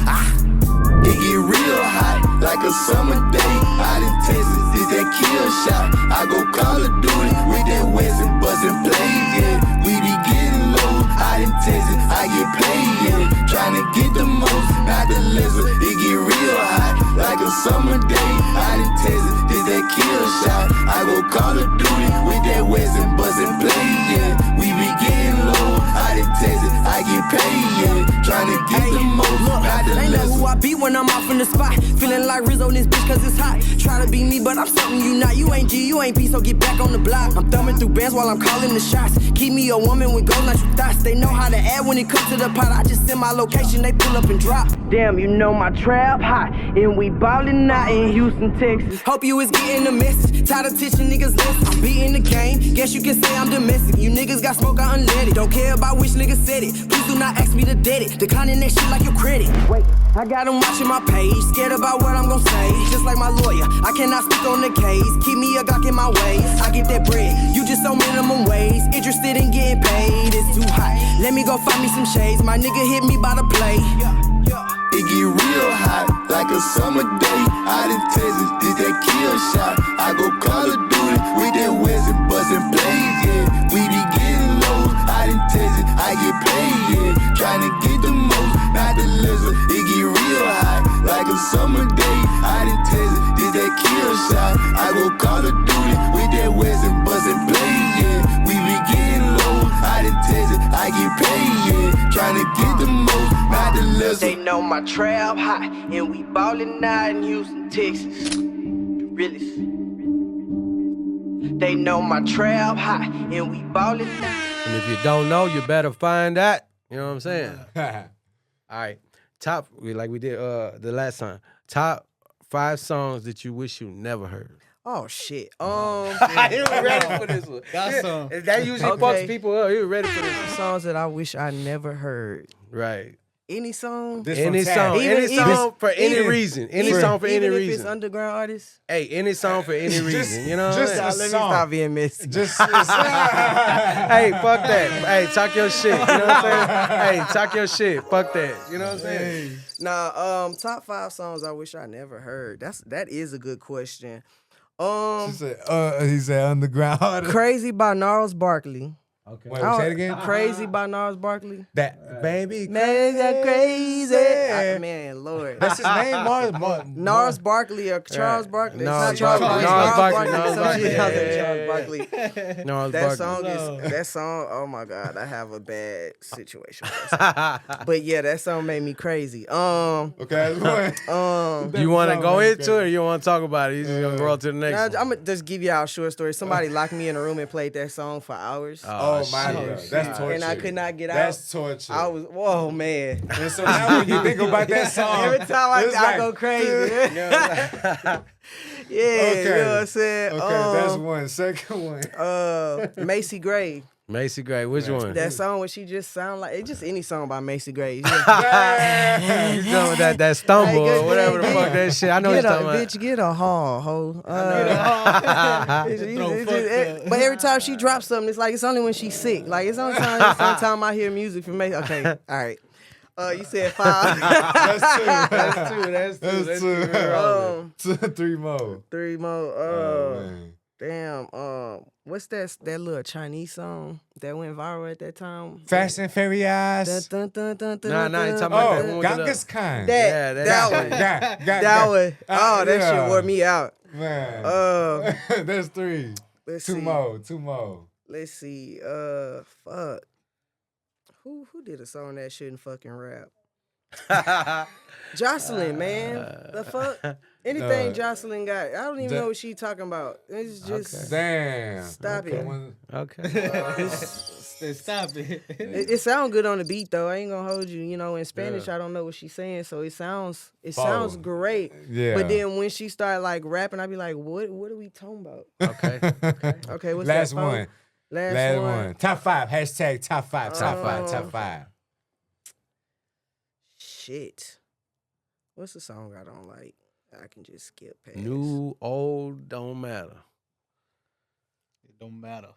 It get real hot, like a summer day out in Texas. This that kill shot. I go Call of Duty with that West and buzzing plays, yeah. We be getting low out in Texas. I get paid, yeah. Trying to get the most, not the lesser. It get real hot, like a summer day out in Texas. This that kill shot. I go Call of Duty with that West and buzzing plays, yeah. We be getting low out in Texas. I get paid, yeah. Trying to get the most, not the They know lesser. who I be when I'm off in the spot. Feeling like Rizzo in this bitch cause it's hot. Try to be me, but I'm something you not. You ain't G, you ain't P, so get back on the block. I'm thumbing through bands while I'm calling the shots. Keep me a woman with gold, not you thoughts. They know how to add when it comes to the pot. I just send my location, they pull up and drop. Damn, you know my trap hot. And we ballin' out in Houston, Texas. Hope you is getting the message. Tired of teaching niggas lessons. I'm beating the game. Guess you can say I'm domestic. You niggas got smoke, I unleaded. Don't care about which nigga said it. Please do not ask me to dead it. Declining that shit like your credit. Wait, I got them watching my page. Scared about what I'm gon' say. Just like my lawyer, I cannot speak on the case. Keep me a Glock in my ways. I get that bread. You just on minimum wage. Interested in getting paid. It's too hot. Let me go find me some shades. My nigga hit me by the play. It get real hot, like a summer day out in Texas. This that kill shot. I go Call of Duty with that West and buzzing plays, yeah. We be getting low out in Texas. I get paid, yeah. Trying to get the most, not the lesser. It get real hot, like a summer day out in Texas. This that kill shot. I go Call of Duty with that West and buzzing plays, yeah. We be getting low out in Texas. I get paid, yeah. Trying to get the most, not the lesser. They know my trap hot, and we ballin' out in Houston, Texas. The realest. They know my trap hot, and we ballin' out. And if you don't know, you better find out. You know what I'm saying? All right. Top, like we did the last time. Top 5 songs that you wish you never heard. Oh shit. He was ready for this one. That usually fucks people up. He was ready for this one. Songs that I wish I never heard. Right. Any song? Any song. Any song for any reason. Any song for any Even if reason. it's underground artists? Hey, any song for any reason. You know what I'm Just saying? let me stop being messy. Hey, fuck that. Hey, talk your shit. You know what I'm saying? Hey, talk your shit. Fuck that. You know what I'm saying? Nah, top 5 songs I wish I never heard. That is a good question. He said underground artist. Crazy by Gnarls Barkley. Okay. Wait, say it again. Crazy by Gnarls Barkley. That baby. Man, that crazy. Man, Lord. That's his name, Gnarls Barkley or Charles Barkley. Gnarls Charles Barkley. Charles Barkley. Gnarls That Barkley. song, oh my God, I have a bad situation with that song. But yeah, that song made me crazy. Okay, you want to go into it or you want to talk about it? You just going to roll to the next one? I'm going to just give y'all a short story. Somebody locked me in a room and played that song for hours. Oh my God, that's torture. And I could not get out. That's torture. I was, whoa, man. And so now when you think about that song, every time I go crazy. Yeah, okay. you know what I'm saying? Okay, that's one. Second one. Macy Gray. Macy Gray, which one? That song where she just sound like it's just any song by Macy Gray. You know that stumble or whatever the fuck that shit. I know what you're talking about. Bitch, get a haul, ho. But every time she drops something, it's like it's only when she's sick. Like it's only time I hear music from Macy. Okay, all right. You said 5. That's two. 3 more. 3 more. Damn, what's that little Chinese song that went viral at that time? Fast and Furious. Dun, dun, dun, dun, Nah, dun, you talking dun, about that dun. one with the Genghis Khan. That one. That one. Oh, that shit wore me out. Man. That's 3. Let's Two see. more. Let's see. Fuck. Who did a song that shouldn't fucking rap? Jocelyn, man. The fuck? Anything Jocelyn got, I don't even know what she talking about. It's just Damn. stop it. Okay. Stop it. It sounds good on the beat though. I ain't gonna hold you. You know, in Spanish, I don't know what she's saying, so it sounds great. Yeah. But then when she started like rapping, I be like, what are we talking about? Okay. What's Last that? one. Last one. Top 5. Hashtag top 5. Top 5. Shit. What's the song I don't like? I can just skip past. New, old, don't matter. It don't matter.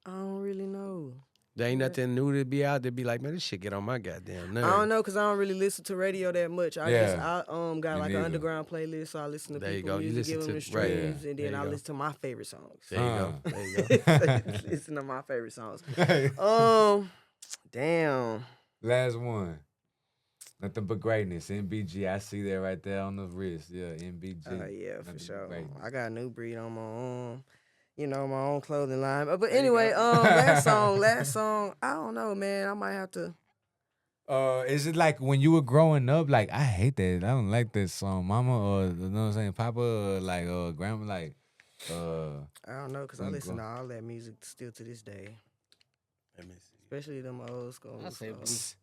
I don't really know. There ain't nothing new to be out there. Be like, man, this shit get on my goddamn nerves. I don't know, cause I don't really listen to radio that much. I got Me like an neither. underground playlist, so I listen to There you people go. You music, listen give them the to- right, streams, yeah. and There then you I go. listen to my favorite songs. There you go. There you go. Listen to my favorite songs. Damn. Last one. Nothing but greatness. NBG. I see that right there on the wrist. Yeah, NBG. Yeah, for Nothing but sure. greatness. I got a new breed on my own. You know, my own clothing line. But anyway, last song. I don't know, man. I might have to. Is it like when you were growing up, like, I hate that. I don't like this song. Mama or, you know what I'm saying, Papa or like grandma, like, I don't know, because I listen to all that music still to this day. Let me see. Especially them old school. I say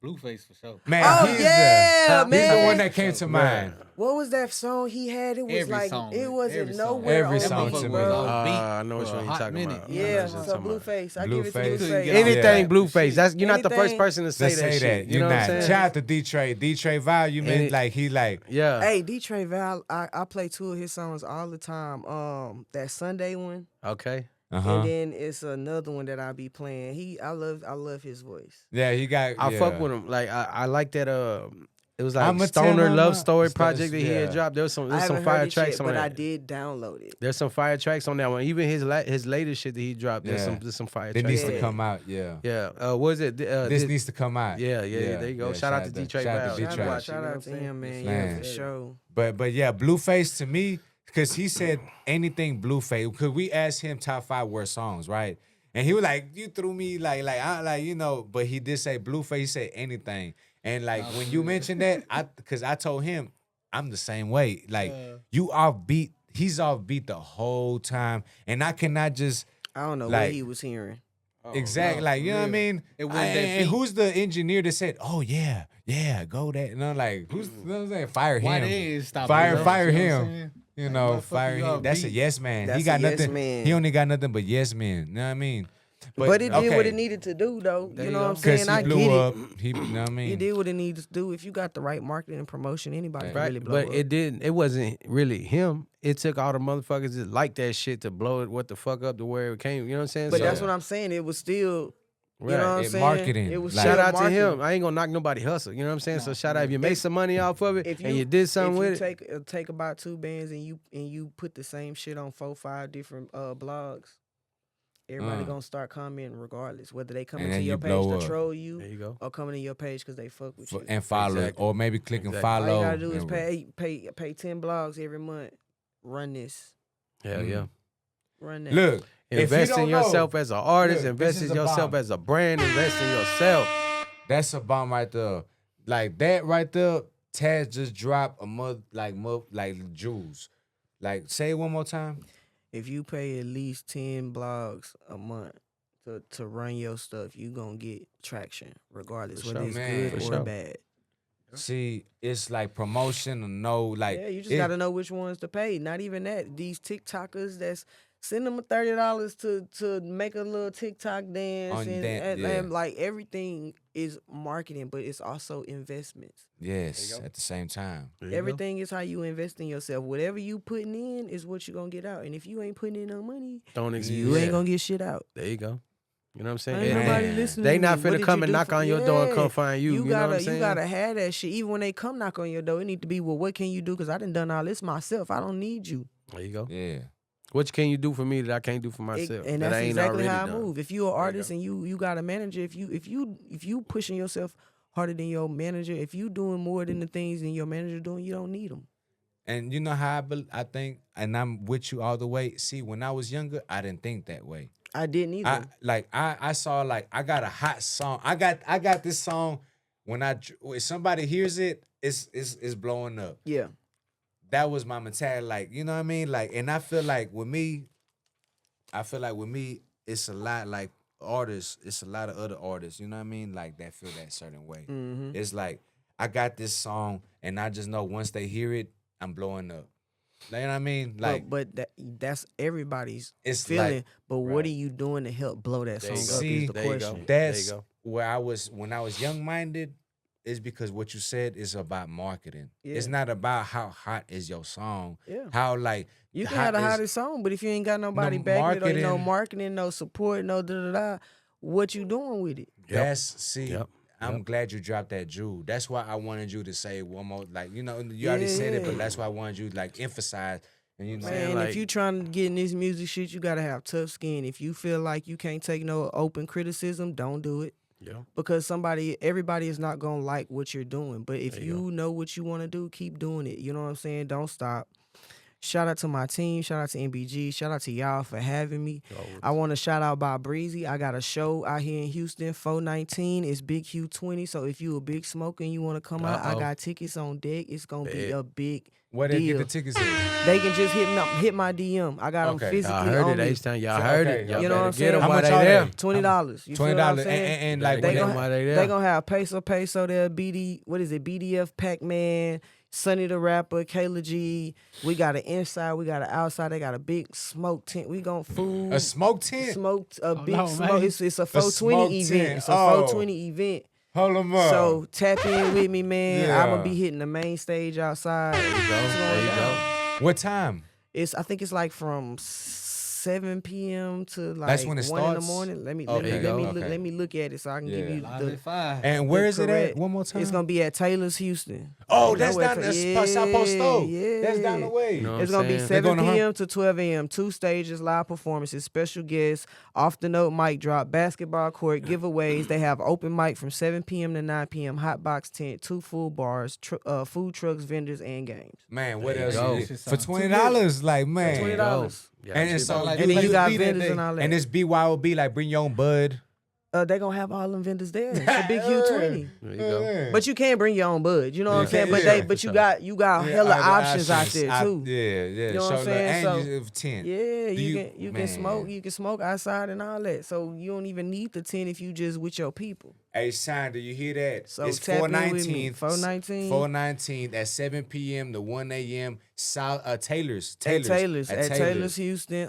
Blueface for sure. Man, Oh, yeah, he's man. the one that came to mind. What was that song he had? It was Every like song, it man. wasn't Every song. nowhere Every on song beat, to me. bro. I know which one you're hot talking minute. about. Yeah, I know what so you're talking about. Blueface. I give it to Blueface. Blueface. Yeah. Anything Yeah. Blueface. That's you're not the first Anything- person to say that shit. You know what I'm saying? Shout out to D-Trey. D-Trey Val, you mean like he like. Yeah. Hey, D-Trey Val, I play 2 of his songs all the time. That Sunday one, Okay. and then it's another one that I be playing. I love his voice. Yeah, he got. I yeah. fuck with him. Like I like that. It was like I'ma tell Stoner him Love my- Story Sto- project that he had yeah. dropped. There's some I fire haven't heard it tracks yet, on but that. I did download it. There's some fire tracks on that one. Even his latest shit that he dropped. There's some fire It tracks. needs on to there. come out. Yeah. Yeah. What is it? This needs to come out. Yeah. There you go. Shout out to D-Trey Val. Shout out to him, man. Yeah, Man. for sure. But yeah, Blueface to me, because he said anything Blueface. Because we asked him top 5 worst songs, right? And he was like, you threw me like you know. But he did say Blueface. He said anything. And like when you mentioned that, because I told him I'm the same way. Like you offbeat, he's offbeat the whole time, and I cannot just. I don't know like, what he was hearing. Exactly, like you know what I mean. It wasn't that And beat. who's the engineer that said, "Oh yeah, go that"? And I'm like, who's? You know what I'm saying? Fire Why him. they ain't stop Fire it, you know what I'm him. saying? You Like, know, motherfucker, fire you him. That's a offbeat. yes man. That's He got a yes nothing. man. He only got nothing but yes men. You know what I mean? But it did what okay. it needed to do, though. There You you know go. what I'm saying? Because I he blew get up. it. He, you know what I mean? It did what it needed to do. If you got the right marketing and promotion, anybody can Right, really blow but up. it didn't. It wasn't really him. It took all the motherfuckers that like that shit to blow it. What the fuck up to where it came. You know what I'm saying? But So- that's what I'm saying. It was still, you Right. know what I'm It saying? marketing. It was Like- Shout still out to marketing. him. I ain't gonna knock nobody hustle. You know what I'm saying? So shout out if you make some money off of it and you did something with it. Take about 2 bands and you put the same shit on 4-5 different blogs. Everybody gonna start commenting regardless, whether they come And into then your you page blow to up. troll you, There you go. or coming to your page because they fuck with you. And follow, Exactly. or maybe click and Exactly. follow. All you gotta do is and- pay 10 blogs every month. Run this. Hell yeah. Run that. Look, if you Invest in don't yourself know- as an artist. Look, Invest this in is a yourself bomb. as a brand. Invest in yourself. That's a bomb right there. Like that right there. Taz just dropped a like jewels. Like say it one more time. If you pay at least 10 blogs a month to run your stuff, you gonna get traction regardless, For whether sure. it's Man, good for or sure. bad. See, it's like promotion or no, like Yeah, you just gotta know which ones to pay. Not even that. These TikTokers that's send them $30 to make a little TikTok dance On and, that, and, yeah. and like everything is marketing, but it's also investments. yes, at the same time. Everything is how you invest in yourself. Whatever you putting in is what you gonna get out. And if you ain't putting in no money, Don't exist. you ain't gonna get shit out. There you go. You know what I'm saying? Ain't They- nobody Man. listening. They to not me. What finna did come you and do knock for- on your door and Yeah. come find you. You know what I'm saying? You gotta have that shit. Even when they come knock on your door, it need to be, well, what can you do? Because I done all this myself. I don't need you. There you go. Yeah. What can you do for me that I can't do for myself? And that that's I ain't exactly already how I done? move. If you're an artist and you got a manager, if you pushing yourself harder than your manager, if you doing more than the things than your manager doing, you don't need them. And you know how I think, and I'm with you all the way. See, when I was younger, I didn't think that way. I didn't either. I saw like I got a hot song. I got this song. When somebody hears it, it's blowing up. Yeah. That was my mentality. Like, you know what I mean? Like, and I feel like with me, it's a lot like artists. It's a lot of other artists. You know what I mean? Like that feel that certain way. Mhm. It's like I got this song, and I just know once they hear it, I'm blowing up. You know what I mean? Like, but that's everybody's it's feeling. like- but what are you doing to help blow that song up? see, Is the question. that's where I was when I was young minded. Is because what you said is about marketing. Yeah. It's not about how hot is your song. Yeah. How like You can have the hottest song, but if you ain't got nobody backing it, or no marketing, no support, no da, what you doing with it? I'm glad you dropped that jewel. That's why I wanted you to say one more, like, you know, you already said it, but that's why I wanted you to like emphasize. And you know, Man, if you trying to get in this music shit, you gotta have tough skin. If you feel like you can't take no open criticism, don't do it. Yeah. Because everybody is not gonna like what you're doing. But if you know what you want to do, keep doing it. You know what I'm saying? Don't stop. Shout out to my team. Shout out to MBG. Shout out to y'all for having me. I want to shout out Bob Breezy. I got a show out here in Houston, 419. It's Big Q 20. So if you a big smoker and you want to come out, I got tickets on deck. It's gonna be a big where deal. they get the tickets at? They can just hit my DM. I got them physically I heard on it me. H-Town. Y'all heard it. Y'all You know what I'm saying? How much are they? $20. You feel what I'm $20. saying? And like they when gonna have Peso there, BDF Pac-Man, Sonny the Rapper, Kayla G. We got an inside, we got an outside. They got a big smoke tent. We gon' food. A smoke tent? Big smoke. It's a 420 event. It's a 420 event. Hold them up. So tap in with me, man. Yeah. I'm gonna be hitting the main stage outside. There you go. What time? I think it's like from 7 p.m. to like That's when it 1 in the starts? morning. Let me look at it so I can give you the And where is it at? One more time. It's gonna be at Taylor's Houston. Oh, that's down the South Post Stove. Yeah. That's down the way. It's gonna be 7 p.m. to 12 a.m. 2 stages, live performances, special guests, off the note mic drop, basketball court, giveaways. They have open mic from 7 p.m. to 9 p.m. Hot box tent, 2 full bars, food trucks, vendors, and games. Man, what There else? you go. For $20, like, man. $20. Yeah, and so and then you got vendors and all that. And it's BYOB, like bring your own bud. They gonna have all them vendors there. It's a big Q 20. There you go. But you can't bring your own bud. You know what I'm saying? But you got hella options out there too. Yeah. You know what I'm saying? And you have 10. Yeah, you can smoke. You can smoke outside and all that. So you don't even need the 10 if you just with your people. Hey, Sean, do you hear that? So it's tap in with me. 419 at 7 p.m. to 1 a.m. Taylor's At Taylor's Houston.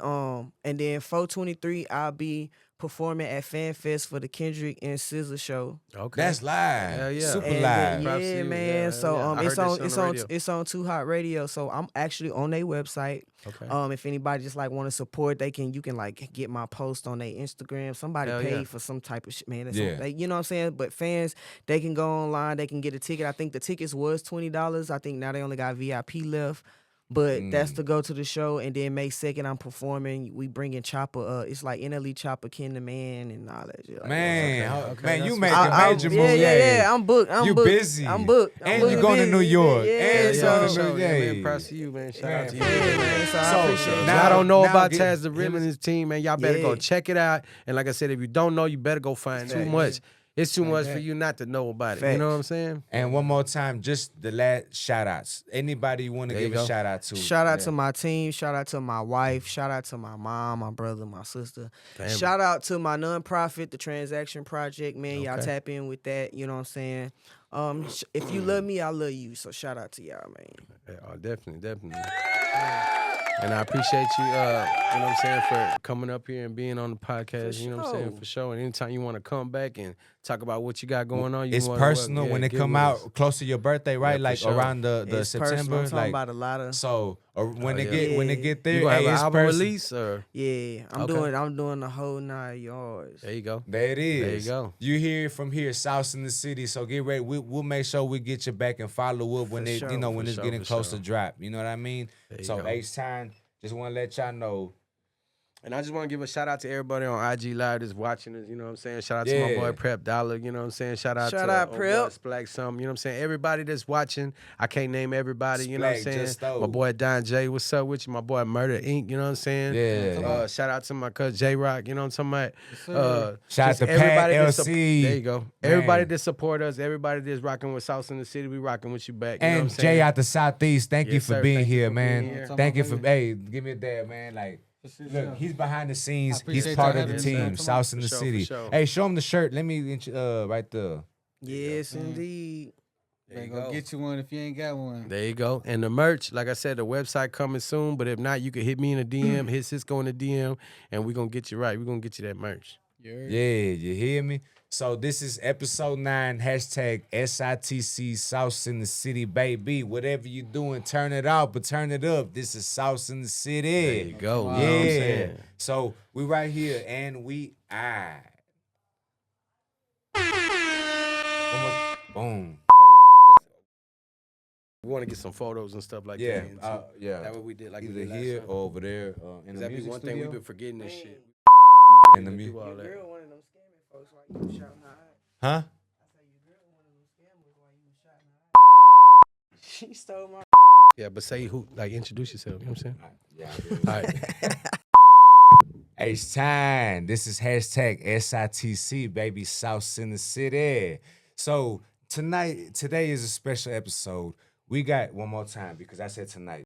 And then 423 I'll be performing at Fan Fest for the Kendrick and SZA show. Okay, that's live. Hell yeah. Super And live. yeah, man. So it's it's on Too Hot Radio. So I'm actually on their website. Okay. If anybody just like want to support, you can like get my post on their Instagram. Somebody Hell paid yeah. for some type of shit, man. Yeah. You know what I'm saying? But fans, they can go online, they can get a ticket. I think the tickets was $20. I think now they only got VIP left. But that's to go to the show, and then May 2nd I'm performing. We bring in Chopper. It's like NLE Chopper, Ken the Man, and all that shit. Like Man, man, you fine. making major moves. Yeah. I'm booked. You booked. busy. I'm booked. And you going to New York. Yeah, And you going to New York. Man, props to you, man. Shout out to you. man. So I appreciate it. Now, I don't know about get- TazDaRealist and his team, man. Y'all better go check it out. And like I said, if you don't know, you better go find too much. It's too much for you not to know about it. You know what I'm saying? And one more time, just the last shout outs. Anybody you want to give a shout out to? Shout out to my team. Shout out to my wife. Shout out to my mom, my brother, my sister. Family. Shout out to my nonprofit, the Transaction Project. Man, y'all tap in with that. You know what I'm saying? If you love me, I love you. So shout out to y'all, man. Yeah, definitely. And I appreciate you, you know what I'm saying, for coming up here and being on the podcast, you know what I'm saying, for sure. And anytime you want to come back and talk about what you got going on, It's personal when they come out close to your birthday, right? Yeah, like for sure. around the It's September. personal. I'm talking like about a lot of. so when they get there, You gonna have an it's album personal. release or? Yeah, I'm doing the whole 9 yards. There you go. There it is. There you go. You hear it from here, Sauce in the City. So get ready. We'll make sure we get you back and follow up when For it's sure, getting for close sure. to drop. You know what I mean? There you So go. H-Time, Just want to let y'all know. And I just want to give a shout out to everybody on IG Live that's watching us, you know what I'm saying? Shout out to my boy Prep Dollar, you know what I'm saying? Shout out to Prep. Splack Something, you know what I'm saying? Everybody that's watching, I can't name everybody, you know what I'm Splack, saying? just stole. My boy Don J, what's up with you? My boy Murder Inc., you know what I'm saying? Yeah. Shout out to my cousin J-Rock, you know what I'm talking about? Shout out to everybody Pat that LC. there you go. Man. Everybody that support us, everybody that's rocking with Sauce in the City, we rocking with you back, you know what I'm And saying? Jay out the Southeast, thank you for being here, man. being here. Thank you for, hey, give me a dab, man. Like, look, he's behind the scenes. He's part of the team, Sauce in the City. Hey, show him the shirt. Let me, right there. Yes, indeed. They gonna get you one if you ain't got one. There you go. And the merch, like I said, the website coming soon. But if not, you can hit me in a DM, hit Cisco in a DM, and we're gonna get you right. We're gonna get you that merch. Yeah, you hear me? So this is episode 9, hashtag SITC, Sauce in the City, baby. Whatever you doing, turn it out, but turn it up. This is Sauce in the City. There you go. Yeah. You know what I'm saying? So we right here, and we boom. We want to get some photos and stuff like Yeah, that. yeah. That what we did, like Either we did last here time. or over there in the That'd be music one thing studio. we've been forgetting this shit. In the music. Do all that. Huh? She stole my. Yeah, but say who, like, introduce yourself. You know what I'm saying? Yeah. All right. It's time. This is hashtag SITC, baby, Sauce in the City. So today is a special episode. We got one more time because I said tonight.